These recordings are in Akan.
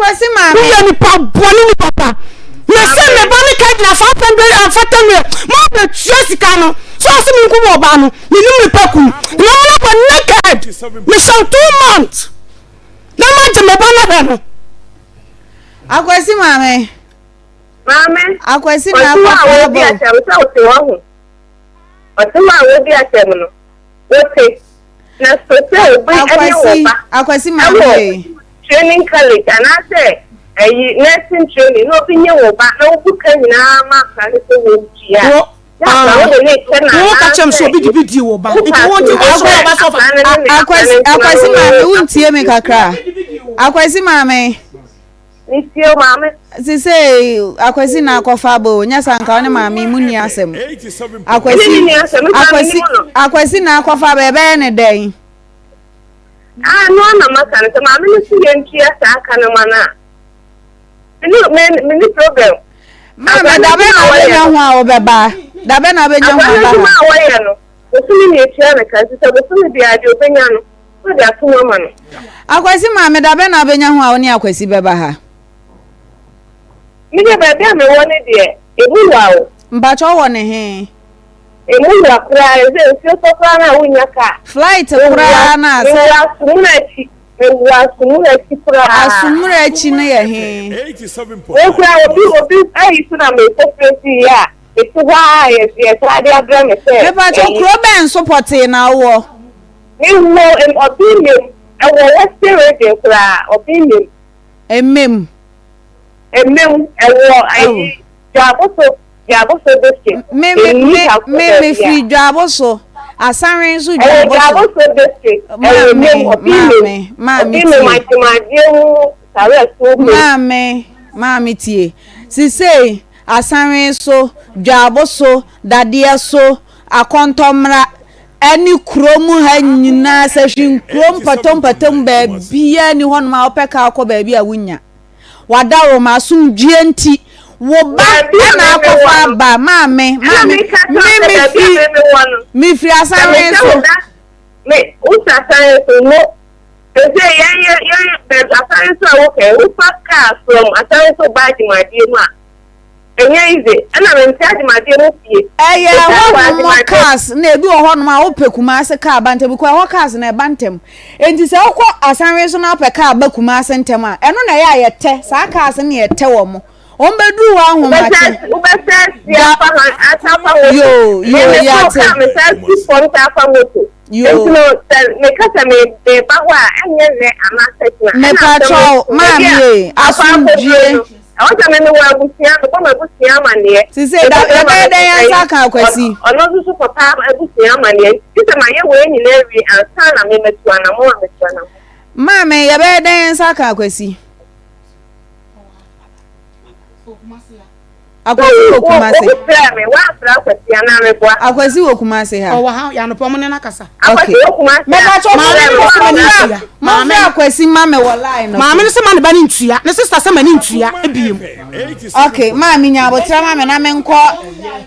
akwasi ma we are nipa boni ni papa na se me bani ka gina 500 and 400 mo be sika no so se me nku oba no ni ni paku na mo ko naked me shall 2 months na ma je me bana be no akwasi mame akwasi na akwafa bo na so akwasi mame training college and I say nursing training no be nyewo ba na obuka nyina ma kan so wo tia wo ka chem so bidi wo ba nti wo di wo so ba so akwasi mame wuntie me kakra akwasi mame Nisio mame sise akwasi na akwafa bo nya sanka one mame muni asem akwasi na akwafa be be ne den no na maka na mame ni si yentia sa aka na mana Mini problem. Mama, dabe na benya ho a obeba. Dabe na benya ho ba. Ma waya no. Osuni ni etia na kan se osuni bi ade obenya no. O da to mama no. Akwasi mama dabe na benya ho a oni akwasi beba ha. Mi de ba bia me woni de. Ebuwa o. Mbacho wo ne he. Ebuwa kura eze nsi sofra na wunya ka. Flight kura na se. Asumura echi na ye he 87 obi ayi suna me sofresi ya etu wa ye trade adra me se Bempah chokro ben support na wo ni wo opinion ewo western radio kura opinion emem ewo ayi jaboso district me fi jaboso asanre nso jaboso district mami tie sise asanre so jaboso dadie so akontomra ani kromu ha nyina se hwin krom patom ba bia ni hono ma opeka akọ ba bia wunya wadawo ma sumdue nti wo ba na akọfa ba mame mi fi asare so me usasare so no ese ya be asare so okay we pack from asare so ba di madie ma enye ize ana me ntaji madie mo fie ho cars na ebi wo hono ma wo pekuma ase car bantem ko ho cars na bantem enti se wo asare so na peka ba kuma ase ntem a eno na ya yete sa cars na yete wo mo ombedu wa hu ma che ya pa atapa wo yo ya te yo me kasa me de ba wa enye re amase me patrol mami asumdue awon me wa busia ko me busia mane si se da be ya saka akwasi ono su papa busia mane ti se maye we nyina wi ansa na me metuana mo metuana mami ya be den saka akwasi akwasi wo kumase akwasi wo kumase ha ha ya no pomo ne nakasa okay me ka cho mama akwasi mama wo line no mama ne se ma ne ba ne ntua ne sister se ma ne ntua ebiem okay mama nya abotra mama na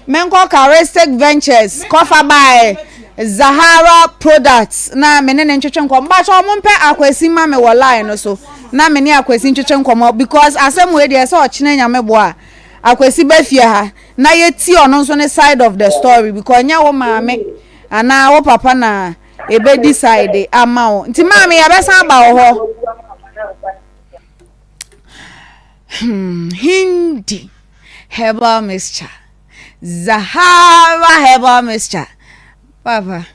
menko Charistic Ventures cover by Zahara Products na mene ne ntwetwe nkom ba cho mo mpe akwasi mama wo line no so na mene akwasi ntwetwe nkom because asem we dey se o chine nya mebo a akwasi ba fie ha na yeti ono nso ne side of the story because nya wo maame ana wo papa na ebe decide ama wo nti maame ya besa ba wo ho Hindi herbal mixture Zahara herbal mixture papa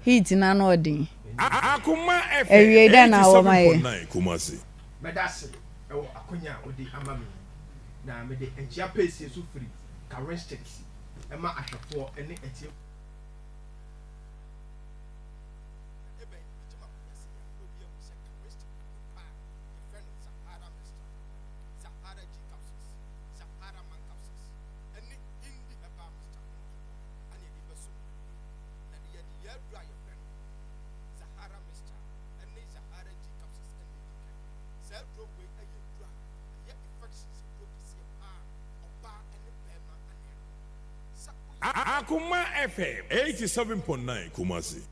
hit na no odin Akoma ewie da na wo maye medase ewo akonya odi amami na me de enchia pese so free Charistic ema ahwefo ene etie Akoma FM 87.9 Kumasi.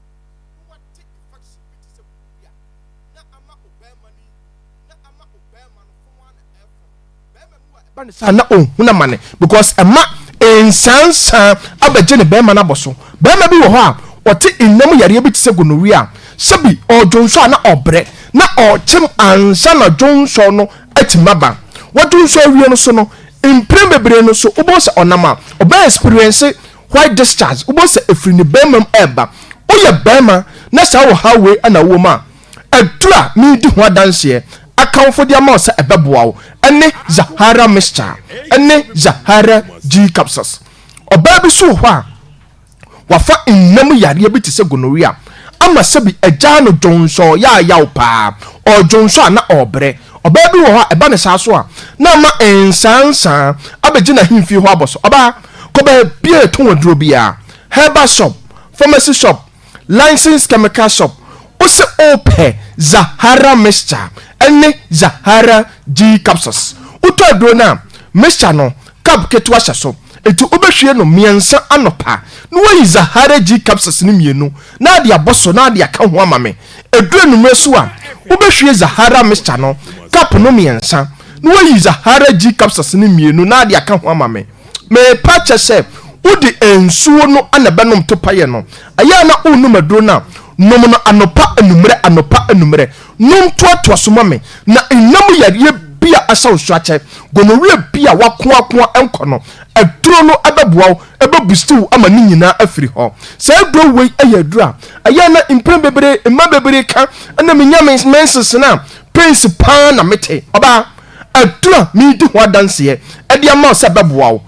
na ohuna mane because ema ensansan abaje ne bema na boso bema bi wo ho a ote innam yare bi tse gonorrhea sabi ojonso na obre na ochim ansa na jonso no atimaba wadunso awie no so no impre bebre no so ubose onama oba experience white discharge ubose efri ne bema eba oye bema na sa wo hawe ana wo ma adura mi di ho adanse akamfo dia ma se ebeboa wo ene Zahara mixture ene Zahara G capsules oba bi so ho a wafa innam yare bi tse gonorrhea ama sabi agya no jonso ya yaw pa o jonso na obre oba bi wo ho eba ne sa so a na ma ensansan abegina himfi ho aboso oba ko ba bie to waduro bia herbal shop pharmacy shop licensed chemical shop ose ope Zahara mixture ene Zahara G capsules uto aduro na mixture no cap ketwa hyaso etu obehwie no miensa anopa no wayi Zahara G capsules ni mienu na de aboso na de aka ho amame edure no mresu a obehwie Zahara mixture no cap no miensa no wayi Zahara G capsules ni mienu na de aka ho amame me pacha se udi ensuo no anabenom to paye no aya na onum aduro na nom no anopa enumere nom to asoma me na enam yare bia asaw so ache gonorrhea bia wakoakoa enkono aduro no ababuaw ababustu ama ni nyina afiri ho sa aduro wei ayadura aya na impre bebre emma bebre ka na menya menses na prince pa na mete oba adura mi di ho adanse e dia ma se ababuaw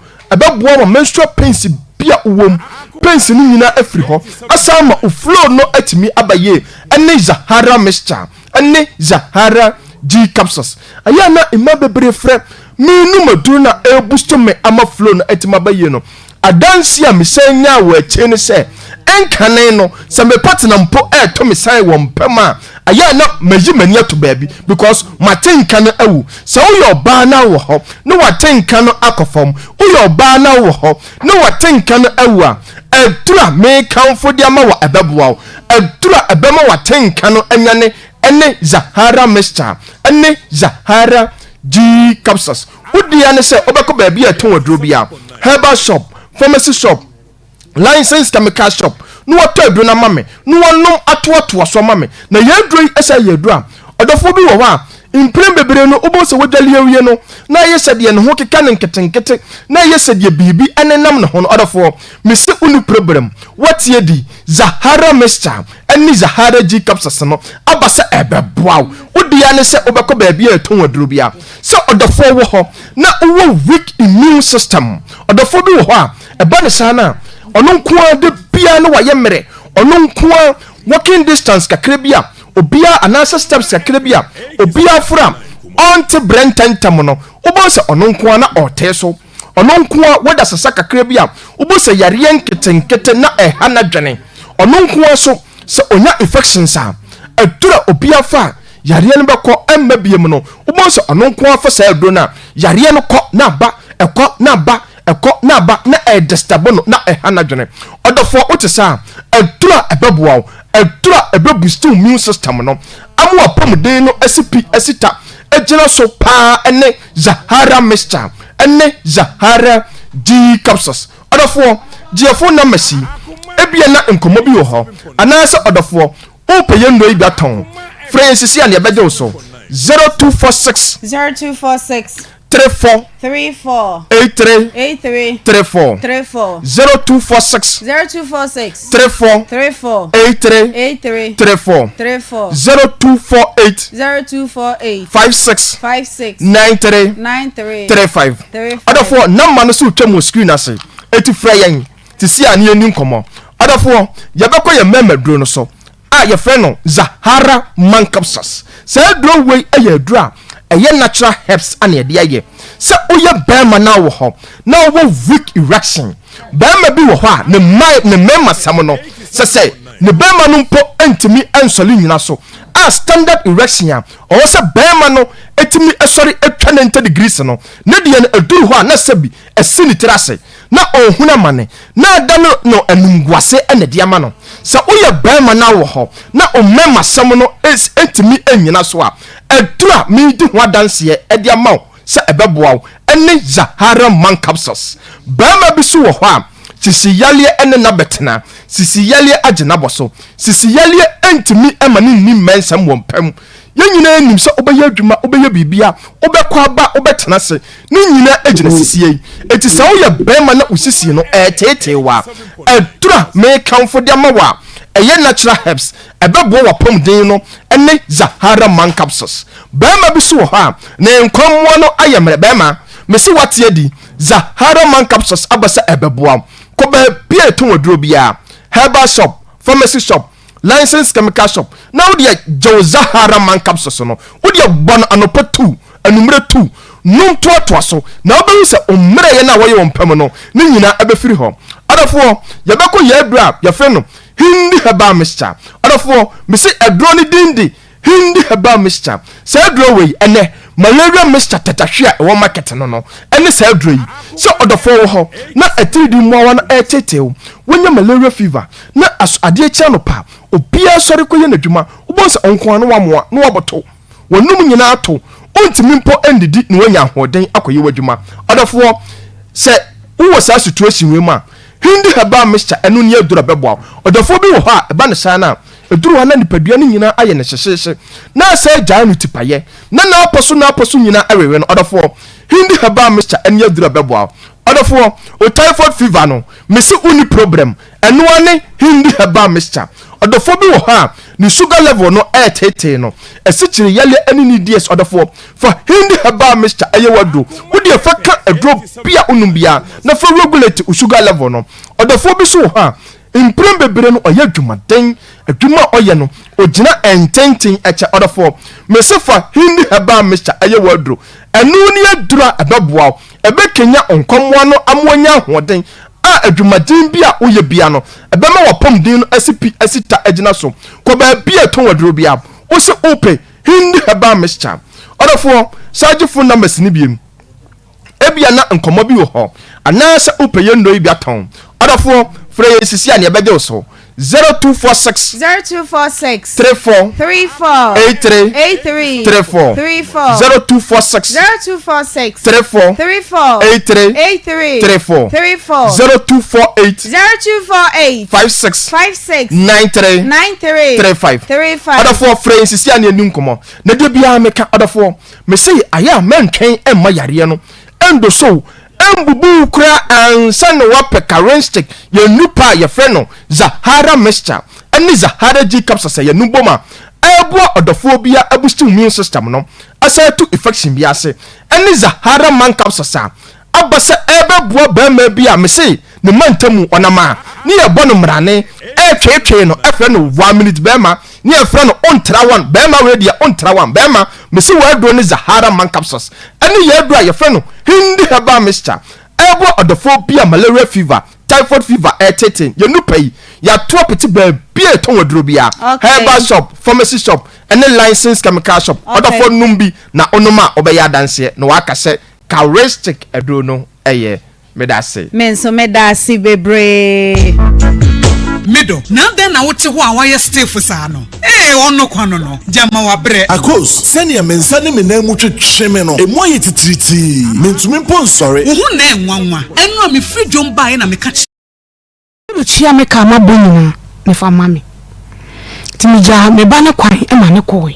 menstrual pains bia uwom pains ni nyina afiri ho asama uflow no atimi abaye ene Zahara mixture ene Zahara G capsules aya na imma bebre frɛ minu maduru na ebusto me ama flow no atimi abaye no adansi a mesanya wo ache ne se enkane no se me partner mpo to me sai wo mpema aya na maji mani ato baabi because matenka no awu se wo yo ba na wo ho no watenka no akofom wo yo ba na wo ho no watenka no awu a adura me kanfo dia ma wa abeboa adura abema watenka no anyane ene Zahara mixture ene Zahara G capsules udia ne se obeko baabi aton aduro bia herbal shop pharmacy shop licensed chemical shop no wato aduro na mame no wonom atoato so mame na yaduro esa yadura odofo bi wo ho a impre bebre no obose wodwale awie no na yesede ne ho keka ne nketenkete na yesede bibi enenam ne ho no odofo misi unu problem watie di Zahara mixture eni Zahara G capsules no abasa ebeboaw udia ne se obeko baabi aton aduro bia se odofo wo ho na wo weak immune system odofo bi wo ho a eba ne sana ono nkoa de bia no waye mere ono nkoa walking distance kakra bia obia anasa steps kakra bia obia fra onte brententam no obose ono nkoa na oteso ono nkoa wada sasa kakra bia obose yare nketenkete na ehana dwene ono nkoa so se onya infections a adura obia fa yare no beko emma biem no obose ono nkoa fa sa aduro na yare no ko na ba eko na ba na destable na ehana dwene odofo otesa adura ebeboa adura ebebustu immune system no amu apomden no asipi asita ejina so pa ene Zahara mixture ene Zahara G capsules odofo giafo na masi ebia na enkomo bi wo ho anasa odofo opeye ndo ibi aton Francis ya ne ebeje so 0246 34 83 34 0246 34 83 34 0248 56 93 35 odofo number no so twam screen ase eti fra yen ti si ani ani nkomo odofo yebekọ ye memaduro no so a ye fra no Zahara man capsules say duro we ayadura eye natural herbs ane de aye se oye bema na wo ho na wo weak erection bema bi wo ho a ne mema sam no se ne bema no mpo entimi ensole nyina so a standard erection a o se bema no etimi esori etwa 90 degrees no ne de ne aduru ho a na sabi esini tirase na ohuna mane na da no enungwase ene de ama no se oye bema na wo ho na o mema sam no entimi enyina so a adura mi di ho adanse e de ama sɛ ɛbɛboa ɛne Zahara man capsules bɛrima bi so wɔ hɔ a sisi yaleɛ ɛne na bɛtena sisi yaleɛ agye na bɔ so sisi yaleɛ ɛntumi ɛma ne nni mmɛnsɛm wɔ mpam yɛn nyinaa nim sɛ wobɛyɛ adwuma wobɛyɛ biribia wobɛkɔ aba wobɛtena se ne nyinaa agyina sisi yi eti sɛ woyɛ bɛrima na usisi no ɛɛteetee wa ɛdura mekamfo de ama wa ɛyɛ natural herbs ɛbɛboa wapam den no ɛne Zahara man capsules bɛrima bi so wɔ hɔ a ne nkɔmmoa no ayɛ mmerɛ bɛrima mesi wateɛ di Zahara man capsules aba sɛ ɛbɛboa kɔ baabi a ɛtɔn waduro biara herbal shop pharmacy shop licensed chemical shop na wodi gye Zahara man capsules no wodi bɔ no anopa 2 anumere 2 num toatoa so na wobɛhu sɛ ɔmmerɛ yɛ no a wɔyɛ wɔn pam no ne nyinaa ɛbɛfiri hɔ ɔdɔfoɔ yɛbɛkɔ yɛ aduro a yɛfrɛ no hindi herbal mixture ɔdɔfoɔ mesi aduro no dindi hindi herbal mixture saa aduro wei ɛnɛ malaria mixture tatahwe a ɛwɔ market no ɛne saa aduro yi sɛ ɔdɔfoɔ wɔ hɔ na ɛtiridi mmoawa no ɛtetew wonya malaria fever na adeɛ kyɛ no pa obiara sɔre kɔyɛ n'adwuma wobɔ sɛ ɔnkoa no wamoa na wabɔto wɔnum nyinaa to ontimi mpo ndidi na wanya ahoɔden akɔyɛ w'adwuma ɔdɔfoɔ sɛ wowɔ saa situation wei mu a hindi herbal mixture ɛno ne aduro bɛboa ɔdɔfoɔ bi wɔ hɔ a ɛba ne saa na aduro ha na nipadua no nyinaa ayɛ ne hyehyehye na sɛ gyaa no tipayɛ na apɔ so nyinaa ɛwewe no ɔdɔfoɔ hindi herbal mixture ɛne aduro bɛboa ɔdɔfoɔ o typhoid fever no mesi uni problem ɛno ne hindi herbal mixture ɔdɔfoɔ bi wɔ hɔ a ne sugar level no ɛɛtetee no ɛsikyiri yɛle ɛne ne ds ɔdɔfoɔ fa hindi herbal mixture ɛyɛ wado wode fa ka aduro bia onum bia na fa regulate o sugar level no ɔdɔfoɔ bi so wɔ hɔ a mpren bebre no ɔyɛ adwumaden adwuma ɔyɛ no ogyina ɛntenten ɛkyɛ ɔdɔfoɔ mesi fa hindi herbal mixture ɛyɛ wado ɛno ne aduro a ɛbɛboa ɛbɛkenya nkɔmmoa no amoanya ahoɔden a adwumaden bi a woyɛ bia no ɛbɛma wapam den no asita agyina so kɔ baabi a ɛtɔn waduro bia wo sɛ ope hindi herbal mixture ɔdɔfoɔ sagyefo numbers ne biem ebia na nkɔmmɔ bi wɔ hɔ anaasɛ ope yɛ nnɔ yi bi atɔn ɔdɔfoɔ frɛ yɛ sisi a ne ɛbɛgye wo so 0246 34 83 34 0246 34 83 34 0248 56 93 35 ɔdɔfoɔ frɛ sisi a ne anim nkɔmmɔ na de biara meka ɔdɔfoɔ mesɛ ayɛ a mɛntwɛn ɛmma yareɛ no ɛndo so embubu kura ansa ne wapɛ current stick yɛ nupa yɛ frɛ no Zahara mixture ɛne Zahara G capsules yɛ nuboma ɛboa ɔdɔfoɔ bia aboost immune system no asa to infection bi ase ɛne Zahara man capsules a abasa ɛbɛboa bɛrima bi a mese ne mantamu ɔnama ne yɛ bɔ no mrane ɛtwetwe no ɛfrɛ no 1 minute bɛrima ne yɛ frɛ no ontra one bɛrima we dia ontra one bɛrima mese wɔaduro ne Zahara man capsules ɛne yɛ aduro a yɛfrɛ no hindi herbal mixture ɛboa ɔdɔfoɔ bi a malaria fever typhoid fever ɛtete yɛnupa yi yɛato apete baabi a ɛtɔn waduro bi a herbal shop pharmacy shop ɛne licensed chemical shop ɔdɔfoɔ num bi na ɔnom a ɔbɛyɛ adanseɛ na waka sɛ characteristic aduro no ɛyɛ medase menso medase bebree mido na den na wote ho a wayɛ stiff saa no ɔno kwano no jama wabrɛ akos sɛnea mensa ne menam mu twetwe me no emu ayɛ titiriti mentumi mpo nsɔre wo ho na enwanwa ɛno a me free dwom bae na meka chia me ka ma bonyina me fa mame timija me ba ne kwan e ma ne koi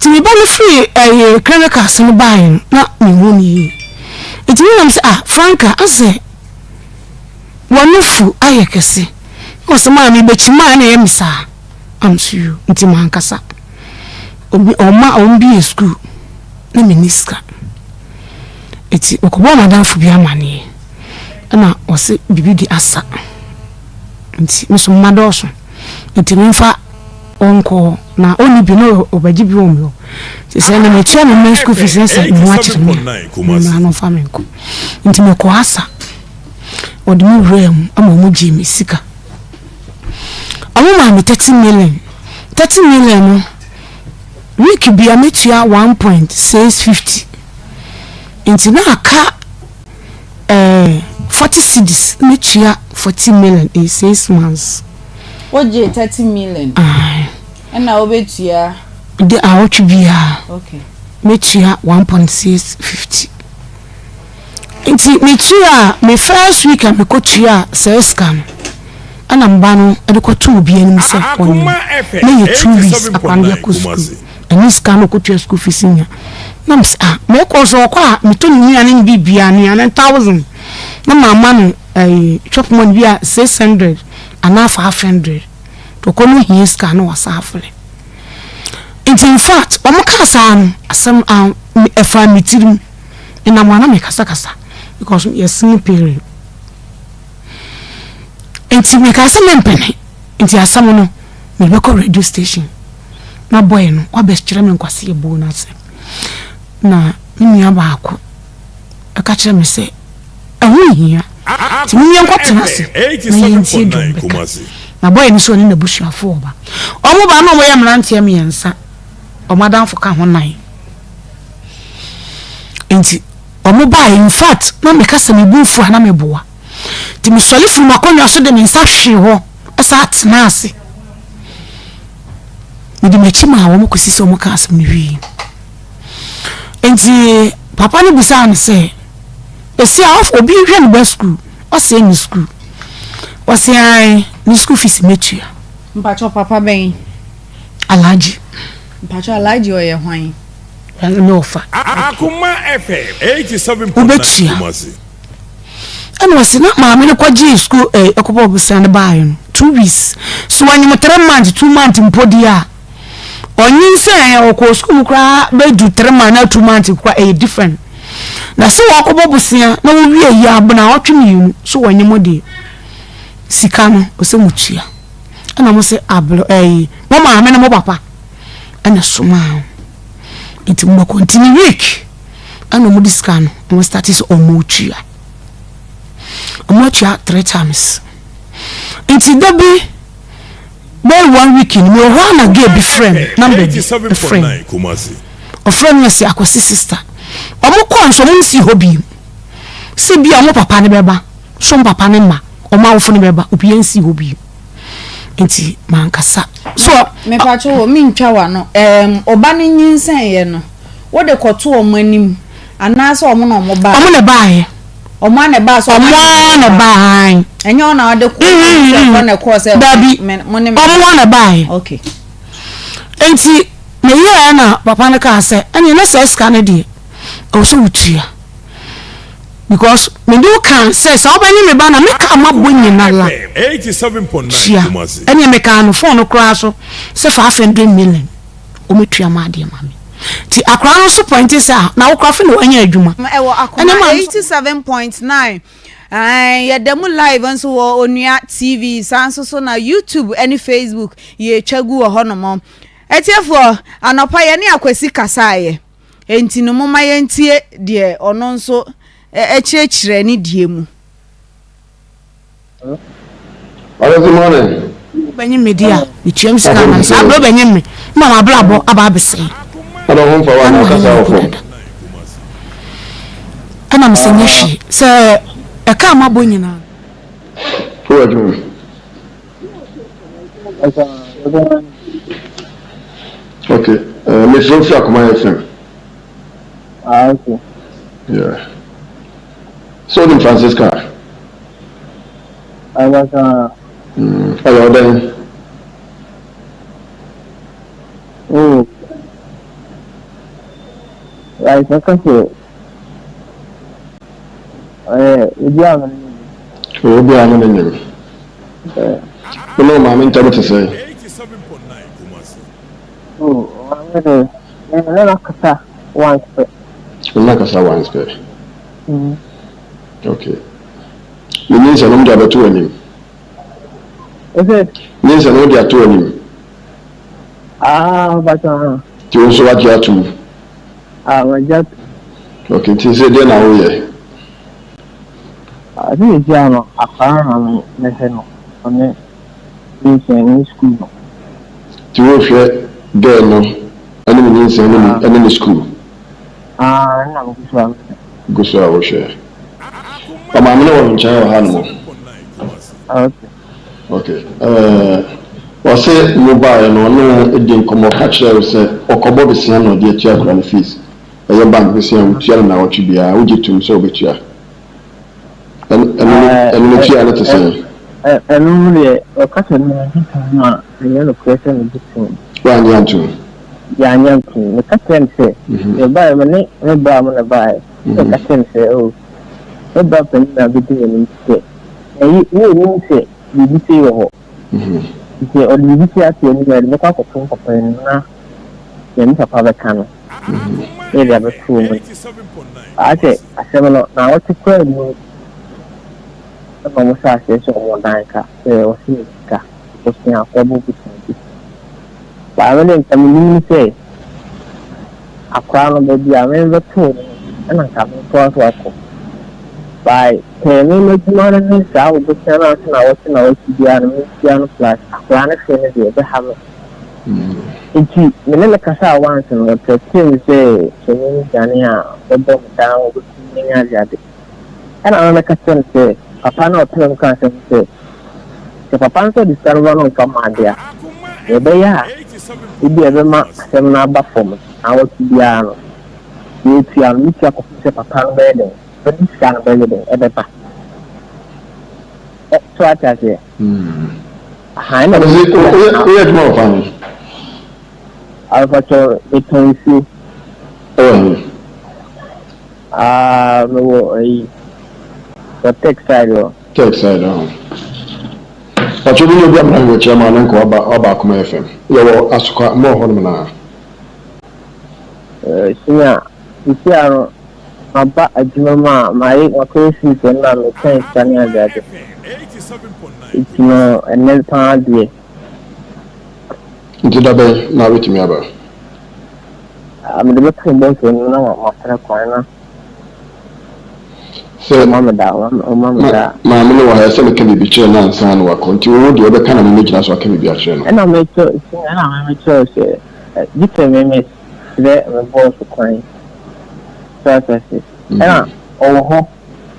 timiba ne free clinical so bae na me hu ni etimi nam se franka ase wonfu ayekese osoma mi bechima na yemisa amsu nti mankasa obi oma ombi school na minister eti okobo madamfo bi amane na ose bibi di asa nti meso madoso nti mfa onko na oni bi no obaji bi omyo se na metua no school fees nsa mu achire me na no famenko nti me ko asa odimi wrem amamu jimi sika amuma me 30 million no week bi ametua 1.650 nti na aka 40 cedis metua 40 million in 6 months oje 30 million and na obetua de awotwe bia okay metua 1.650 nti metua me first week me kotua sales can ana mba no e de ko to obi anim se won na ye 2 weeks akwande ko school ani scan no kotua school fees nya na me ko so kwa me to ni ane bibia ni ane 1000 na mama no chop money bia 600 ana 500 to ko no hi scan no wasafle. In fact, Omokasan, some a family team in Amana Kasa because you're seeing period. And to make us a mempenny into a summoner, the local radio station. Na bueno, or best German quasi a bonus. Na, Miniabaco. A catcher me say, a woman here. To me, I'm got to us. Na boy, and so in the bush of 4. Omo way I'm ranting me and son. O madam for kan ho nan enti o mo ba in fact na me kasa me bufu na me boa ti me sole fu makonwa so de me nsa hwe ho asa atena ase me di mechi ma wo mo kosisi o mo ka asem ne wi enti papa ne busa an se esi off obi hwe no ba school o se ni school o se ai ni school fees metua mpacho papa ben alaji mpacho alaji o ye hwan no fa Akoma FM 87.9 Kumasi and was not mammy no kwaji school okobo busa ne bae 2 weeks so when you 3 months 2 months in podia onyin say o school kra be do 3 months 2 months kwa different na so okobo busa na wo wie yi abuna otwemi so wanyi mode sika no o se mutua ana mo se ablo mo maame no mo papa ana suma it mo continue week ana mo discan mo start is omutua 3 times until dabi by 1 week in mo wana get be friend number 87.9 Kumasi o friend me say akosi sister omo kon so mo si hobi se bia mo papa ne beba so mo papa ne ma o ma wo fo ne beba obi ensi hobi enti mankasa so me pacho wo mi ntwa wa no oba ne nyinsen ye no wo de koto o manim anase o mo no mo ba o mo ne baaye o mo ne ba so o mo ne baaye enyo na de ko na ko se dabi mo ne o mo ne baaye okay enti me ye na papa ne ka se eni na se scan de o so utua because me do can say so obani me ba na me ka mabo nyina la 87.9 Kumasi eni me ka no phone no kra so se 500 million o metua ma de ma me ti akra no so point is na wo krafi no anya adwuma e wo Akoma 87.9 ye demu live nso wo onua TV sanso so na YouTube any Facebook ye twagu wo honomo etiefo anopa ye ne akwasi kasaye enti no moma ye ntie de ono nso echirechire ni die mu Good morning. Benyi media bituam sika man sa bro benyi me mama blabo aba bese I don't want for one kasa ofo. ana msenye hwi se e ka mabo nyina Who are you? Okay. Miss Sophia Akoma FM. Okay. Yeah. So in Francisca. I was Hello then. Right, okay. Oh, be an enemy. Hello, ma'am, in time to say. 87.9 Kumasi Like a one spare. Okay. You need some other two of him. Means an order two of him. But You also what you are to. just Okay, tis a dinner. Oh, yeah. I think Jano, I can't know. I mean, in school. To work there, no. Enemy means enemy school. No, Go so I will share. I'm not in child animal. okay. Okay. Was say mobile no it didn't come catch say Okobo be saying no dey check on fees. ɛyɛ bank si am tia na wɔtwe bia wogye tum so obetua ɛno tia na te sɛ ɛno deɛ ɔkasa no ma ɛyɛ no kwese no bitum wa nya ntum ya nya ntum ne kasa no sɛ e ba me ne ba mo na ba e kasa no sɛ o e ba pɛn na bi de no sɛ ɛyi wo sɛ bibi sɛ wɔ hɔ sɛ ɔde bibi sɛ ate ni na ne kwa kɔtɔn papa na yɛ ni papa bɛka no e de abɛto mu ate asɛm no na wɔte kwa mu na mo sa se so mo dan ka o si ka o si afọ bu bitin ba me den tam ni se akwa no be bia me be to na ka mo to aso akọ bai te me me juma na ni sa o be na o si bia no me bia no plus akwa na se ne de be ha me nti me ne ka sa once no te tin se so ni jani a o do ta o be ni nya ja de ana na ka sen se papa na ọtụrụ ka asem sị papa nso discover no nfa madia ebe ya ibi ebe ma asem na aba fom na wotu bia no yetu ya no tia ko sị papa no be de ebe sika no be de ebe pa so ata sị ha na oye dmo fan alfa cho etonsi no ai the tech side Pacho bi obi amana wo chairman nan ko aba Akoma FM yo asuka mo ho no na sinya isi aba adwuma ma yi akosi so na no kan sani agade itino enel pa die nti da be na wetimi aba am de beto bo so na ma tra kwana so mama da ma me wa se me kan bi chere na nsan wa konti wo de obe kana me gina so kan bi a chere no na me to na me to se dite me de me bo so kwan so na ho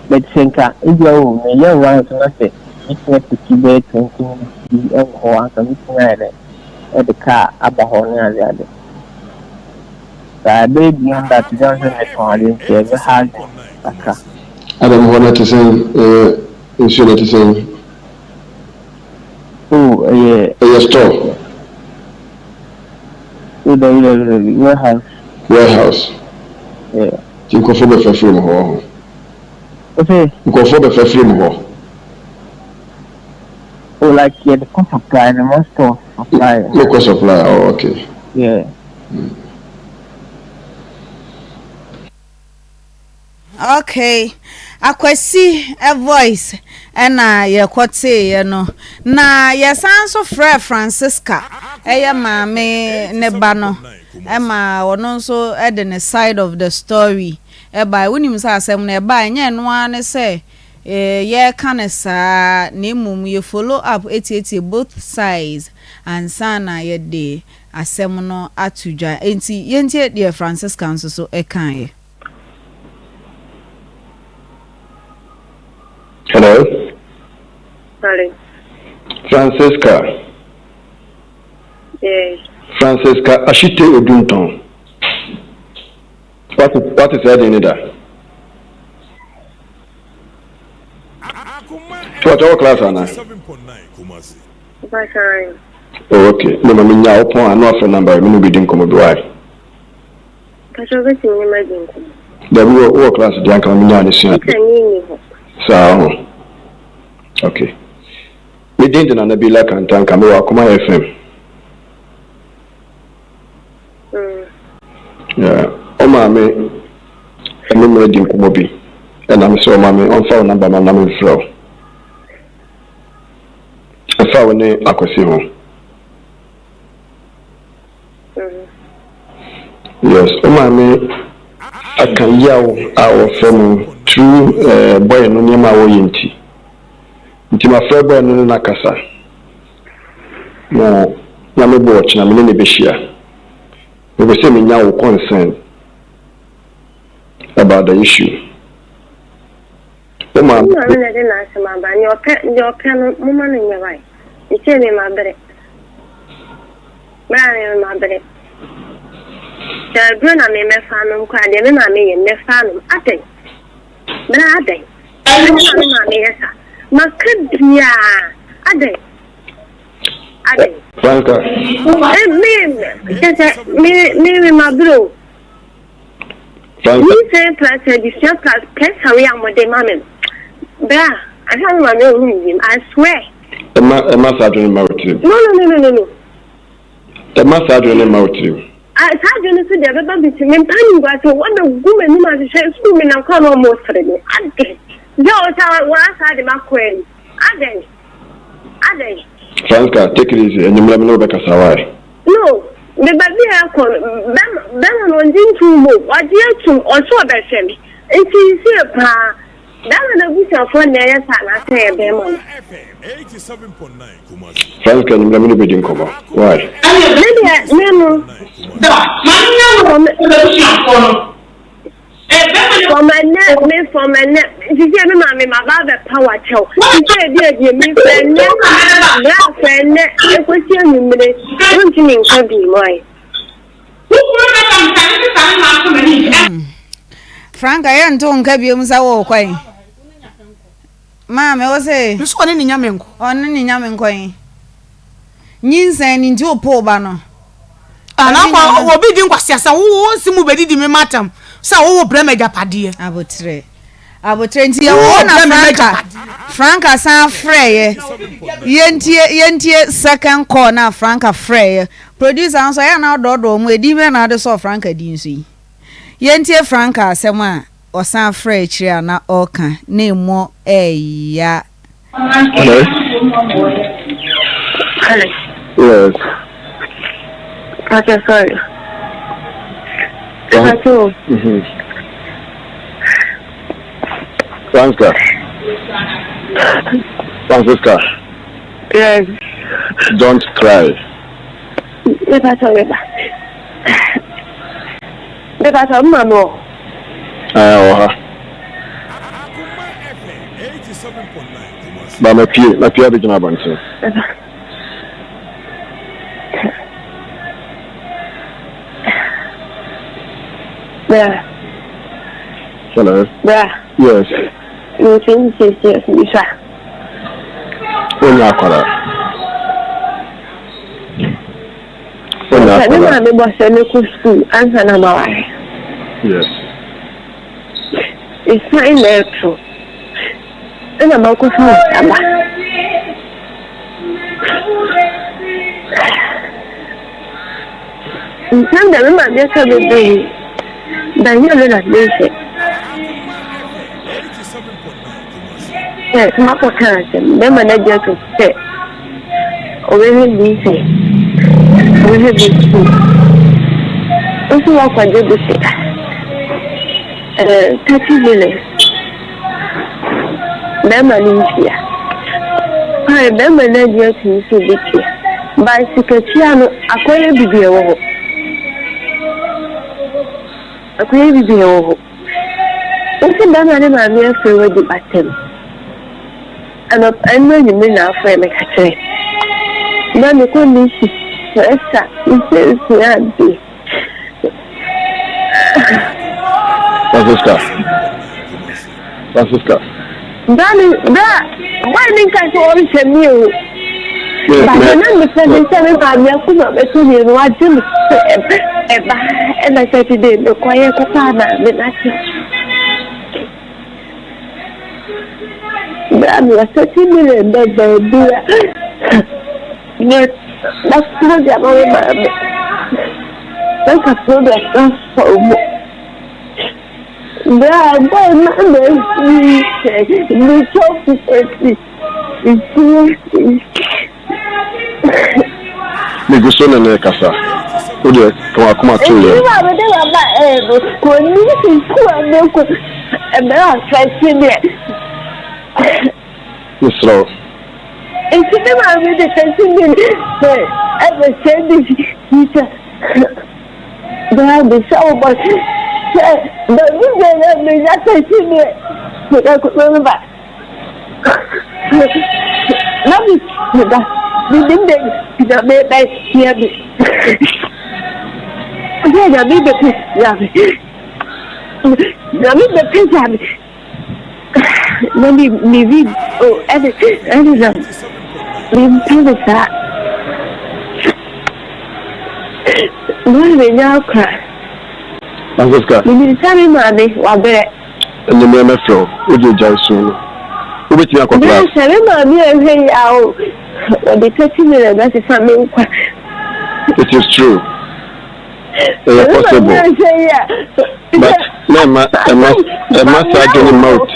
me thinka ibi o me ye wa so na se it's not to keep it thinking the ho an so me thinka e de ka aba ho ni aliade ba baby on that Johnson e ton ali se be hard aka Adam ho na te say insurance te say oh yeah store the warehouse yeah tinko fo be free mo ho okay tinko fo be free mo ho oh like yeah the cost supply and the store supply local supply oh okay yeah okay akwasi a voice ena ye kwete ye no na ye san so frɛ Francisca eye maame ne ba no ema wono so e the side of the story e ba wonim sa asɛm na e ba nye no ane se ye kanesa na emum ye follow up etieti both sides and sana ye de asɛm no atudwa enti ye ntie de Francisca nso so e kan ye. Hello. Sorry. Francisca. Yes. Francisca Ashite Odunton. What is that in there? What class are now? Oh, okay. No, I mean, open an offer number. Me no be din komo why. The work class the uncle me nyane sua. So, okay. We didn't na be like and tank me Akoma FM. Yeah. O ma me eno me din komo bi. And I'm so ma me on phone number na me flow. Afa woni akosi ho. Yes, o ma me akan yawo our from true boy no nyama wo yinti nti ma fra boy no na kasa no na me bo china me ne be hia we go say me nya wo concern about the issue o ma na me de na se ma ba ni ope no mo ma no nya bai e che me ma bere ma ne ma bere The Bruna may me fan cry, the men may me fan. I think. But I think. I don't know, yes, sir. My kid, yeah. I think. Franca. Me, my bro. Franca. You say, plus, the class, plus, hurry on with the mammy. There, I have my own, I swear. The massage in my team. No. The massage in my team. I had you to the other between me, Penny, but one of women who must say, swimming and come almost for me. I think. No, I had my queen. I think. Franca, take it easy, and you let me know because why. No, the baby I call them on Jintu, what you to also a person. And she see a pa. That was a good one there, I say, them. 87.9 Kumasi. Franca, you let me be in cover. Why? For my neck, you see, my father power chow. You say, dear, me, friend, that friend, a question, you can be mine. Frank, I am doing Kabium Sawo Quay. Mamma, was a this one in Yamanko, on any Yamancoin. Nsem into a poor banner. And I will be doing what yes, I won't see movie me matam. So, oh, Bremega Paddy. I would train to your Franca San Frey. Yentie second corner, Franca Frey. Producer answer, I now do with even other saw Franca Dincy. Yentie Franca, someone or San Frey chair na oka, name more ya. Hello? Yes. Okay, sorry. Francisca. Yes. Don't cry. Mama. Akoma FM 87.9 Kumasi. But my peer begin about it. Yeah. Hello? Yeah. Yes. You think yes, Misha. When you are I remember going school and yes. It's fine there too. And I'm going to Nsem da mama be ka be be dan you know that they say yes ma ko kan be manager to say o we be say o we be school o so wa kwaje be say 30 minutes be manager ai be manager to so be by secretary no akoye bibie wo akoye bibie wo o da na ma me afa we di batem ana anno ni me na afa me kache na me ko ni si esa isi adi Francisca. Dani da why ni ka so ori se mi o but na me say me ba me ku na be to ni wa jim eba and I said today me kwaye ko pa na me na ti da me say ti me le da dia ne that's no dia ma me that's a problem so da boy na me talk to Me gusto na ne kasa. O de ko akoma to ye. Ni ba de ba ko ni si ku ande ko e be a try me. Misro. E si de ba me de try me. E be say this teacher. Da be so but da ni de me ya try me. Ko da ko me ba. Na mi da. We didn't be here. dia na mi be pesa mi na mi vid oh any na mi pesa me nya kra Francisca mi sami ma me wa bere and me mefro oje janso no obeti akọ class me sami ma mi ehe ya o the 30 minutes that is family. It is true. Possible. But no, ma surgeon mouth,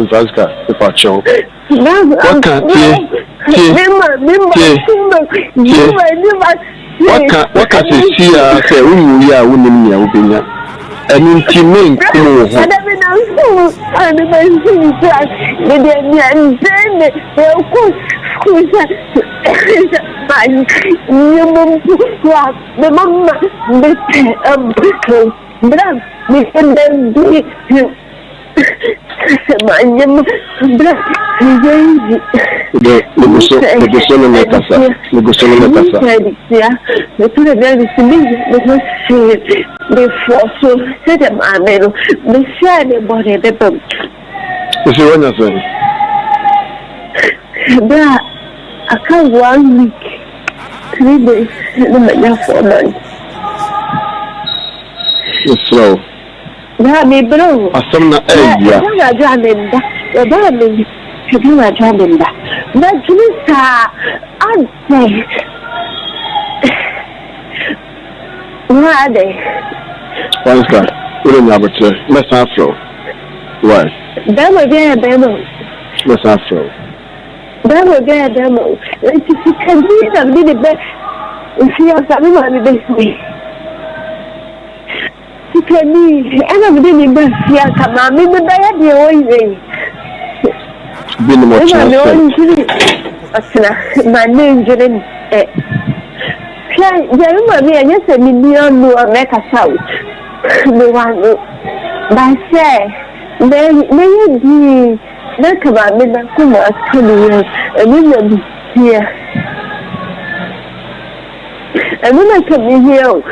Francisca, if I show. What can you see? Say, we are winning your opinion. And intimate, I can't 1 week, 3 days, and 4 months. It's slow. Yeah, me bro. Asomna yeah. I jamenda. But Lisa, I say, why they? Francisca, we don't have a let's afro. Why? Demo, demo. Let's afro. Demo. If you can do it, I'll be the best. If you have something on the best way. Sikani, ana mdini basi ya kama mimi baya dia wewe. Bini mocha. Mimi wewe asina manenjere Pia jamaa mimi anyese milioni wa meka south. Ni wangu. Basi ne di na kama mimi kuma asili mimi bia. Mimi kama hiyo.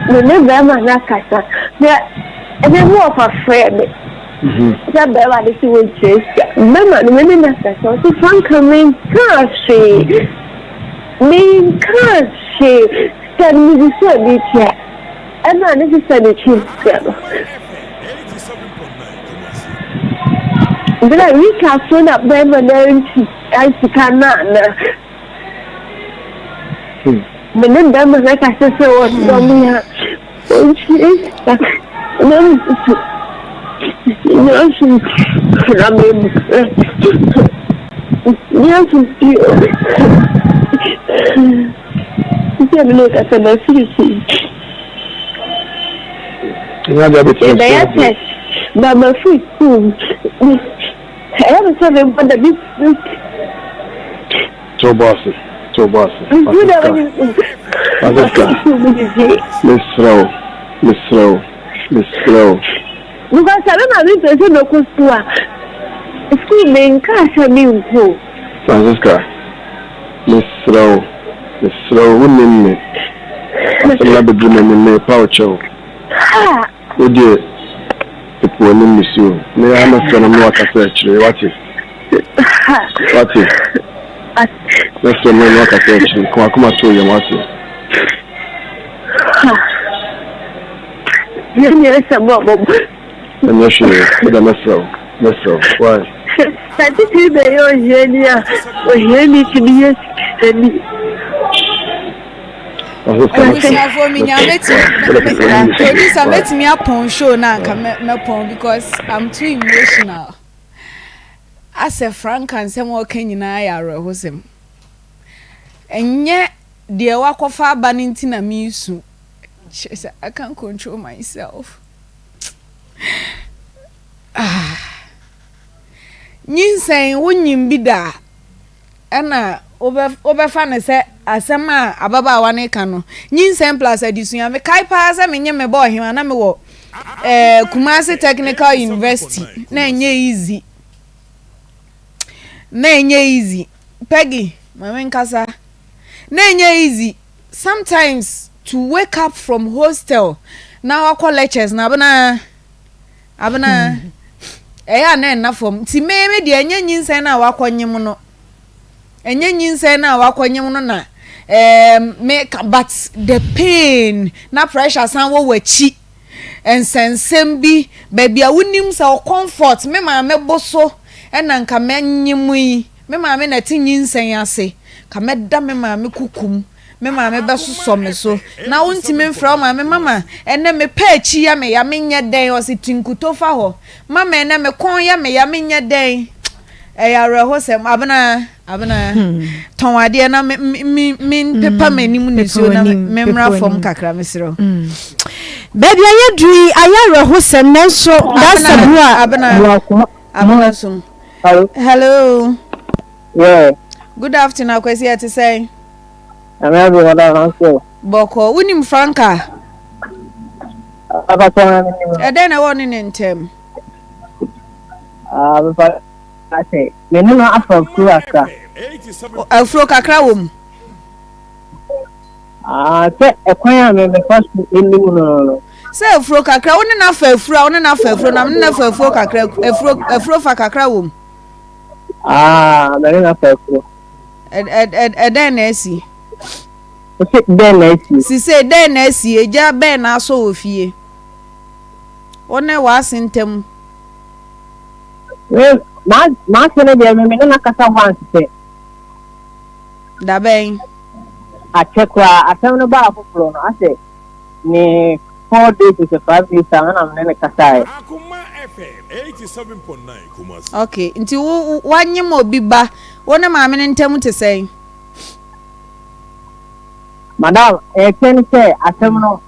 Me never nakasa. Me more of a friend. That better this will chase. Mama, me nakasa. So Frank mean country. Mean country. Tell me the story here. And I need to send it to you. But we can phone up them and I cannot. Menen dama zaka sese wonu ya onchi no ramen niasu ya mene ka sana sisi ya da bitu ya ba ma fi ya ba sabe banda bi to boss. Miss Rowe. Because I don't know if there's no Kusua. School main cash I mean who? Francisca. Miss Rowe, who name me? I'm not beginning in my pouch. Oh dear. People will name me soon. May I not tell them what I said? What is? Let's say no what I said. Come on to your mouth. Yes, I'm not. I'm not sure. Let's go. Why? I think they are here. We need to be here. For me, I'm me upon show now. Come upon because I'm too emotional. As a Frank and some walking in I are a hosem. And yet, dear walk of our banning a me soon. I can't control myself. Nsem wonnyim bi da ana obefane se asema ababa wane ka no Nsem plus adisuya me kai pa se menye me bo hima na me wo Kumasi Technical University na enye easy Peggy mama nkasa na enye easy sometimes to wake up from hostel now I call lectures na abana eya na na from ti me de anya nyinsen na wakonyem no anya nyinsen na wakonyem no na make but the pain na pressure san wo wachi ensensem bi baby a wonim sa comfort me ma me boso ena nka menyemu yi me ma me na ti nyinsen ase ka me da me ma me kukum me ma me beso me so na wontimi mfra ma me mama ene me pa achi ya me nye den o se tinkuto fa ho mama ene me kon ya me nye den ya reho sem abana tonwade na min pepa manim ne so na memra from kakra mesro baby aye dui aye reho sem na so that's abana sum hello Yeah. Good afternoon akwesi ati say I'm having another answer. Boko unim franka eden na woni ne ntem But I say, me no afro kuaka. afro kakra wom Say ekwan me first in no. say afro kakra woni na fa afro na me na fa afro kakra afro fa kakra wom Me no afro. eden na esi Say den na esi. si say den na esi eja ben na so ofie one wa sentem Ma se ne de me na kasa once say. da ben A check wa atem no ba afoforo no ase ni 4 days to 5 days na me kasa Akoma FM 87.9 Kumasi. okay nti wanyem obi ba wona maame ne ntem te say Madam, ken say atem no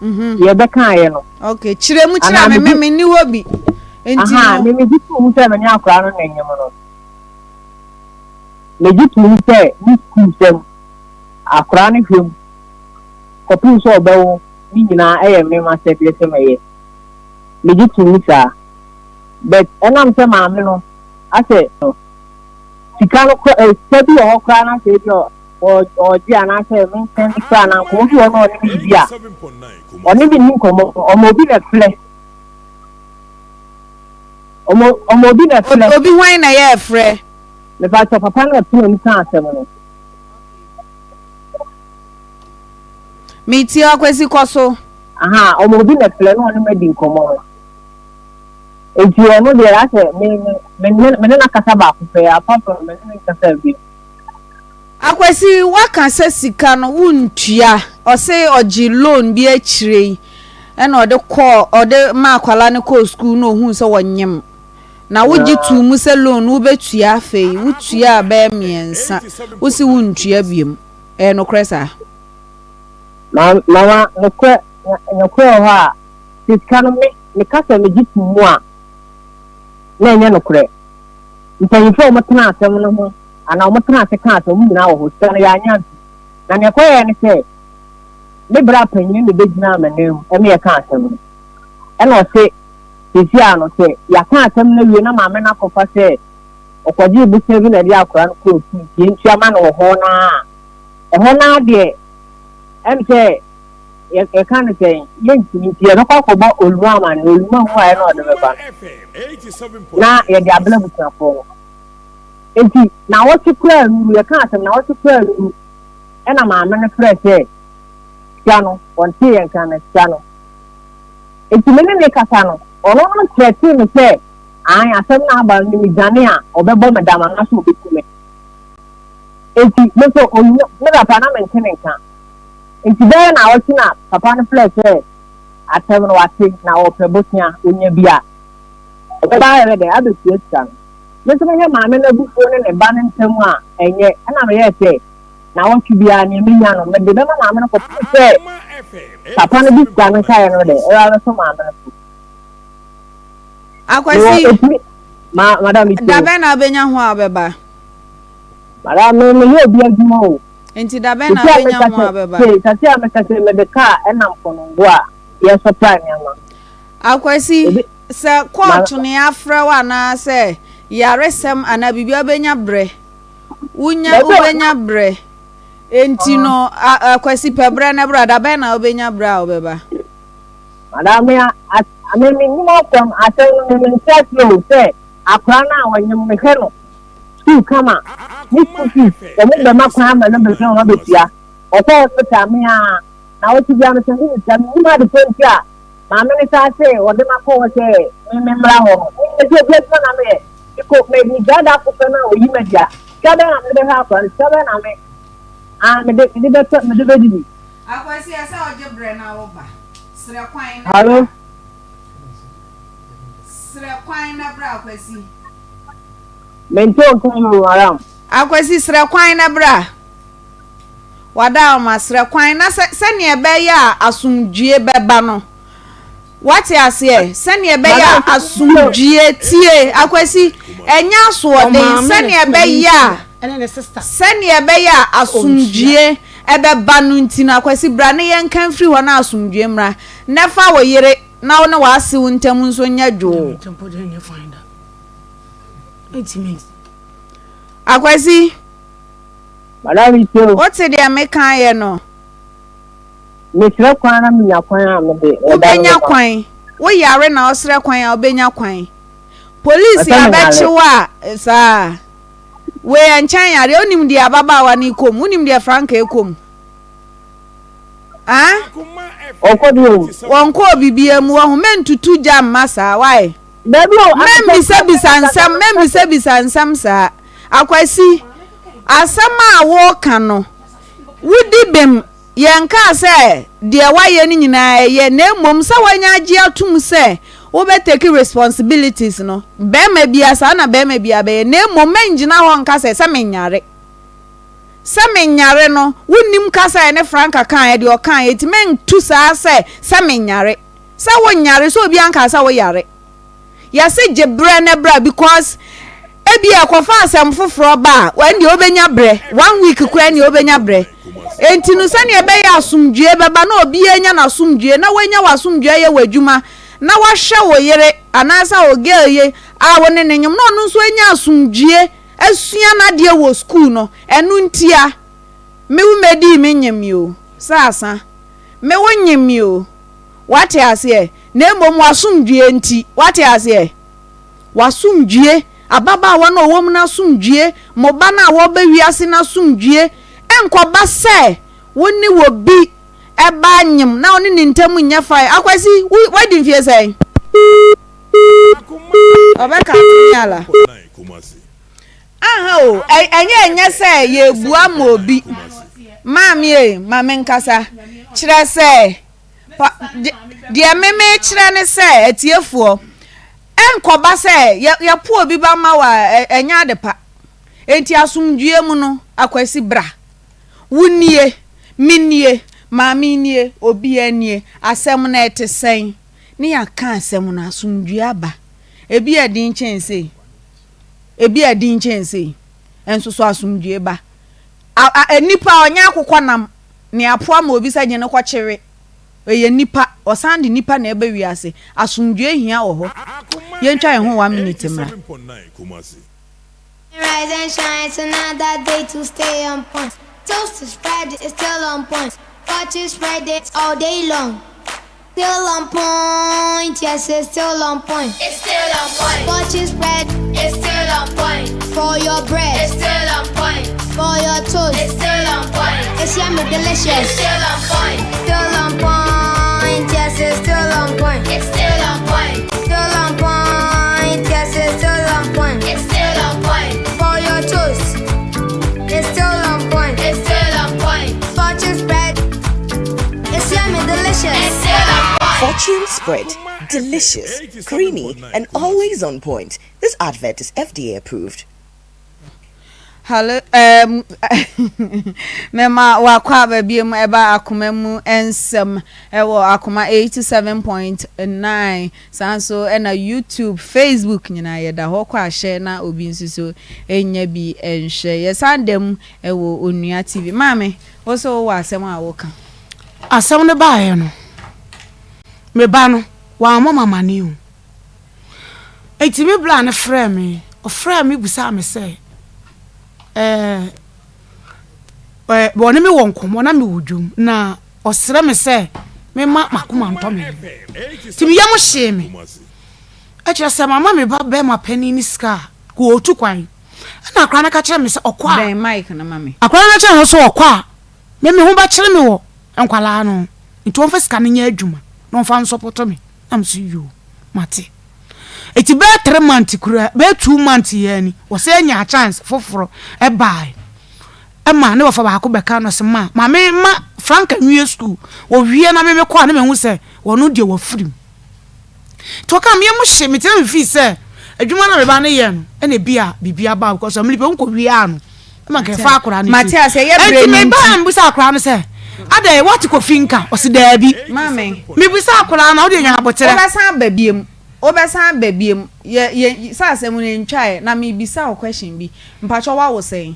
ye be kan ye no. okay chiremu chira me ni hobi enti Aha, me jitu mu say me ni akra no nyem no. Me jitu mu say ni school sem akra no hwem. Kopu so obewo ni nyina eye me ma say place me ye. Me jitu mu sa. But enam say maame no ase no. Sika no sebi o kra na say o ji ana say me sen kra na ko bi ono ni bia. 87.9 Kumasi. Oni bi ni komo omo bi na fle. Omo bi na fle. obi hwan na ye frɛ Me ba to papa na tunu ni kan asem no. me ti akwesi koso Aha, omo bi na fle no oni medi komo. Enti ono de ase me na kasa ba ko fe apart from me na kasa bi. akwesi waka se sika no wuntua o se oji loan bi akire ena ode ma akwala ne ko school no hu se wonyem na woji tu mu se loan wo betua afei wutua ba miensa wo si wuntua biem no kresa Mama no kwe ho a sika no me kasa me jitu mu a na nya no kre. Ntanyifo mo tena asem no ho ana mo tena ase kan asem mu na wo ho sene ya nya na ne koye ne se me bra panyin ne begina amanem e me ya kan asem no e no se sisi ano se ya kan asem na wie na maame na kofa se okwaji bu se bi na dia akora no ko ti ntia ma no ho na e ho na de em se e kan se yenti ti no ko ba olua ma no olua ho ai no de ba na ye de abla busafo enti na wo ti kura ru ye kan asem na wo ti kura ru e na maame ne frɛ se piano on ti en kan piano enti me ne kasa no ono no threaten me say ai asem na aba ni jane a obebo medama na so obekume enti me so onyo me da pa na maintain kan enti be na woti na papa no flesh say atem no wati na opebotia onya bia e ba re de abetu esa me so me ma me na bufuo ne ba ne ntem a enye na me ye say na woti bia ni me nya no me de be ma me no ko say papa no bi kan kai no de e ra so ma me no akwesi madam ito da ben na benya ho abeba madam me ye bi adwuma o enti da ben na benya ho abeba tati amekase me de ka enam konongo a ye supply me ama akwesi se court ne afra wa na se yaresem ana bibia benya bre unya ubenya bre enti no akwasi pebre na brada be na obenya bra obeba madam ya amemi ni mo from asen ni check no say akra na wanyem me hero school kama ni school fees e mo be makwa ma na be so no be tia o so hospital me a na o ti bia me say ni jam ni ma de pentia ma me ni sa say o de makwa say me mra ho ni je be na me ko me ni gada ko na o yi media gada na me de ha ko sabe na me me de di akwasi asa oje bre na wo ba sre kwan na hello sre kwan na bra akwasi mento ko aram akwasi sre kwan na bra wada ma sre kwan na se ne be ya asumdue beba no wati ase se ne be ya asumdue tie akwasi enya so den se ne be ya sani ebe ya asumdue ebe banu ntina akwasi bra ne yenkan firi ho na asumdue mra nefa wo yere na wo ne wase wo ntam nso nya dwo akwasi madam ito o te de mekan ye no me sira kwan na me nya kwan a me de obenya kwan wo yare na osre kwan a obenya kwan police abechiwa sa we anchan yare onim dia babawa ni kom onim dia franka ekom okodu wonko bibia mu ho mentutu jam masa why baby membi sansam sa akwasi asama wo kano wudi bem yenka se dia waye ni nyina ye na mom sa wanya agi atum se wo be take responsibilities no be ma bia sa na be ma bia be na mom ngina ho nka se menyare no wonnim kasa ne franka kan e de o kan e ti men tu sa se menyare sa wo nyare so obi anka sa wo yare ya se jebre na bra because ebi akofa asem foforo ba when de obenya bre 1 week kwa ni obenya bre enti no sane ebe ya asumdue beba na obi enya na asumdue na wenya wasumdue ye wadwuma na wahwe wo yere anasa ogeye a wone nenyum no no nso enya asumdue asua na de wo school no enu ntia mewu medi menyem yo sasa mewu nyem yo wate ase na emom wasumdue nti wate ase wasumdue ababa wa no wom na asumdue moba na wo ba wiase na asumdue enkoba se woni wo bi eba nyem na oni ni ntam nya fai akwasi wadi mfie sai obeka tinyala aha o enye se ye bua ma obi mami mame nkasa kire se de meme kire ne se etiefuo enkoba se ya pu obi ba ma wa enya adepa enti asumdue mu no akwasi bra wunie minie mami nie obi anie asem na etesen ni aka asem na asumdue aba ebi adin chense enso so asumdue ba enipa onya akokọ nam ne apoa ma obi sa gye ne kọ kire eye nipa osande nipa na ebe wiase asumdue hia wo ho yentwa ho 1 minute mra Rise and shine, it's another day to stay on point. Toast to spread, it's still on point. Watch it spread it all day long. Still on point, yes, it's still on point. It's still on point. Watch it spread, It's still on point. for your bread, It's still on point. for your toast. It's still on point. It's yummy It's delicious. still on point. Still on point, yes, it's still on point. It's still on point. Still on point, yes, it's still on point. It's still on point. For your toast, it's still on point. It's still on point. Fortune spread, it's yummy It's delicious. still on point. Fortune spread. Delicious, creamy, and always on point. This advert is FDA approved. Hello, mema wakwa babiem eba akoma mu ensem ewo akoma 87.9 sanso na YouTube, Facebook nyina yeda ho kwa share na obi nsuso enya bi enhwe yesandem ewo onua TV mame wo so wo asem a wo kan asem ne baaye no me ba no wa mama ne o eti me bla ne frɛ me o frɛ me busa me sɛ bo ne me won komo na me wodwum na osere me se me ma makoma nto me ti me yam hye me a kire se mama me ba be ma pani ni ska ko otu kwan na akra na ka kire me se okwa ben mic na mama akra na kire so okwa me ho ba kire me wo enkwala no nti won fa ska nya adwuma no fa nsopoto me am so you mate eti be 3 months kura be 2 months ye ni wo se nya chance foforo e bai e ma ne wo fa ba ko be ka no se ma me ma Frank nwie school wo wie na me kwa na me hu se wo no de wo firim to ka me mu hye me tell me fi se adwuma na me ba ne ye no e na bibia ba because am lipe nko wie anu e ma ke fa akora ne Matias ye bre me ba am bisa akora no se ade what ko finka o se da bi mame me bisa akora na o de nya abotere obesan babiem ye sa asem ne ntwae na me bisa o question bi mpacho wa wo sen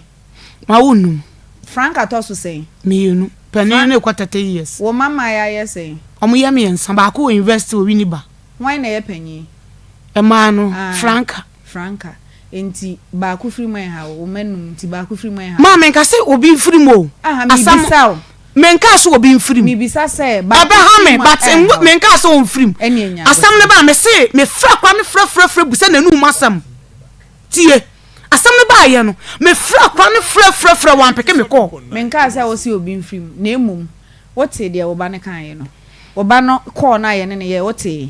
ma wonu Frank atoso sen me yenu pani ne kwata 10 years wo mama ya ye sen omo ya me ensa ba ko university o wini ba wan na ye panyi e ma no Franka enti ba ko free man ha wo manum enti ba ko free man ha ma men ka se obi free mo asam men ka so obi free mi bisa se ba ha me but men ka so on free asam ne ba me se me fra kwa me fra bu se nanu masam tie asam ne ba ye no me fra kwa ne fra wan peke me ko men ka se wo si obi free na emum wote de wo ba ne kan ye no wo ba no call na ye ne ye wote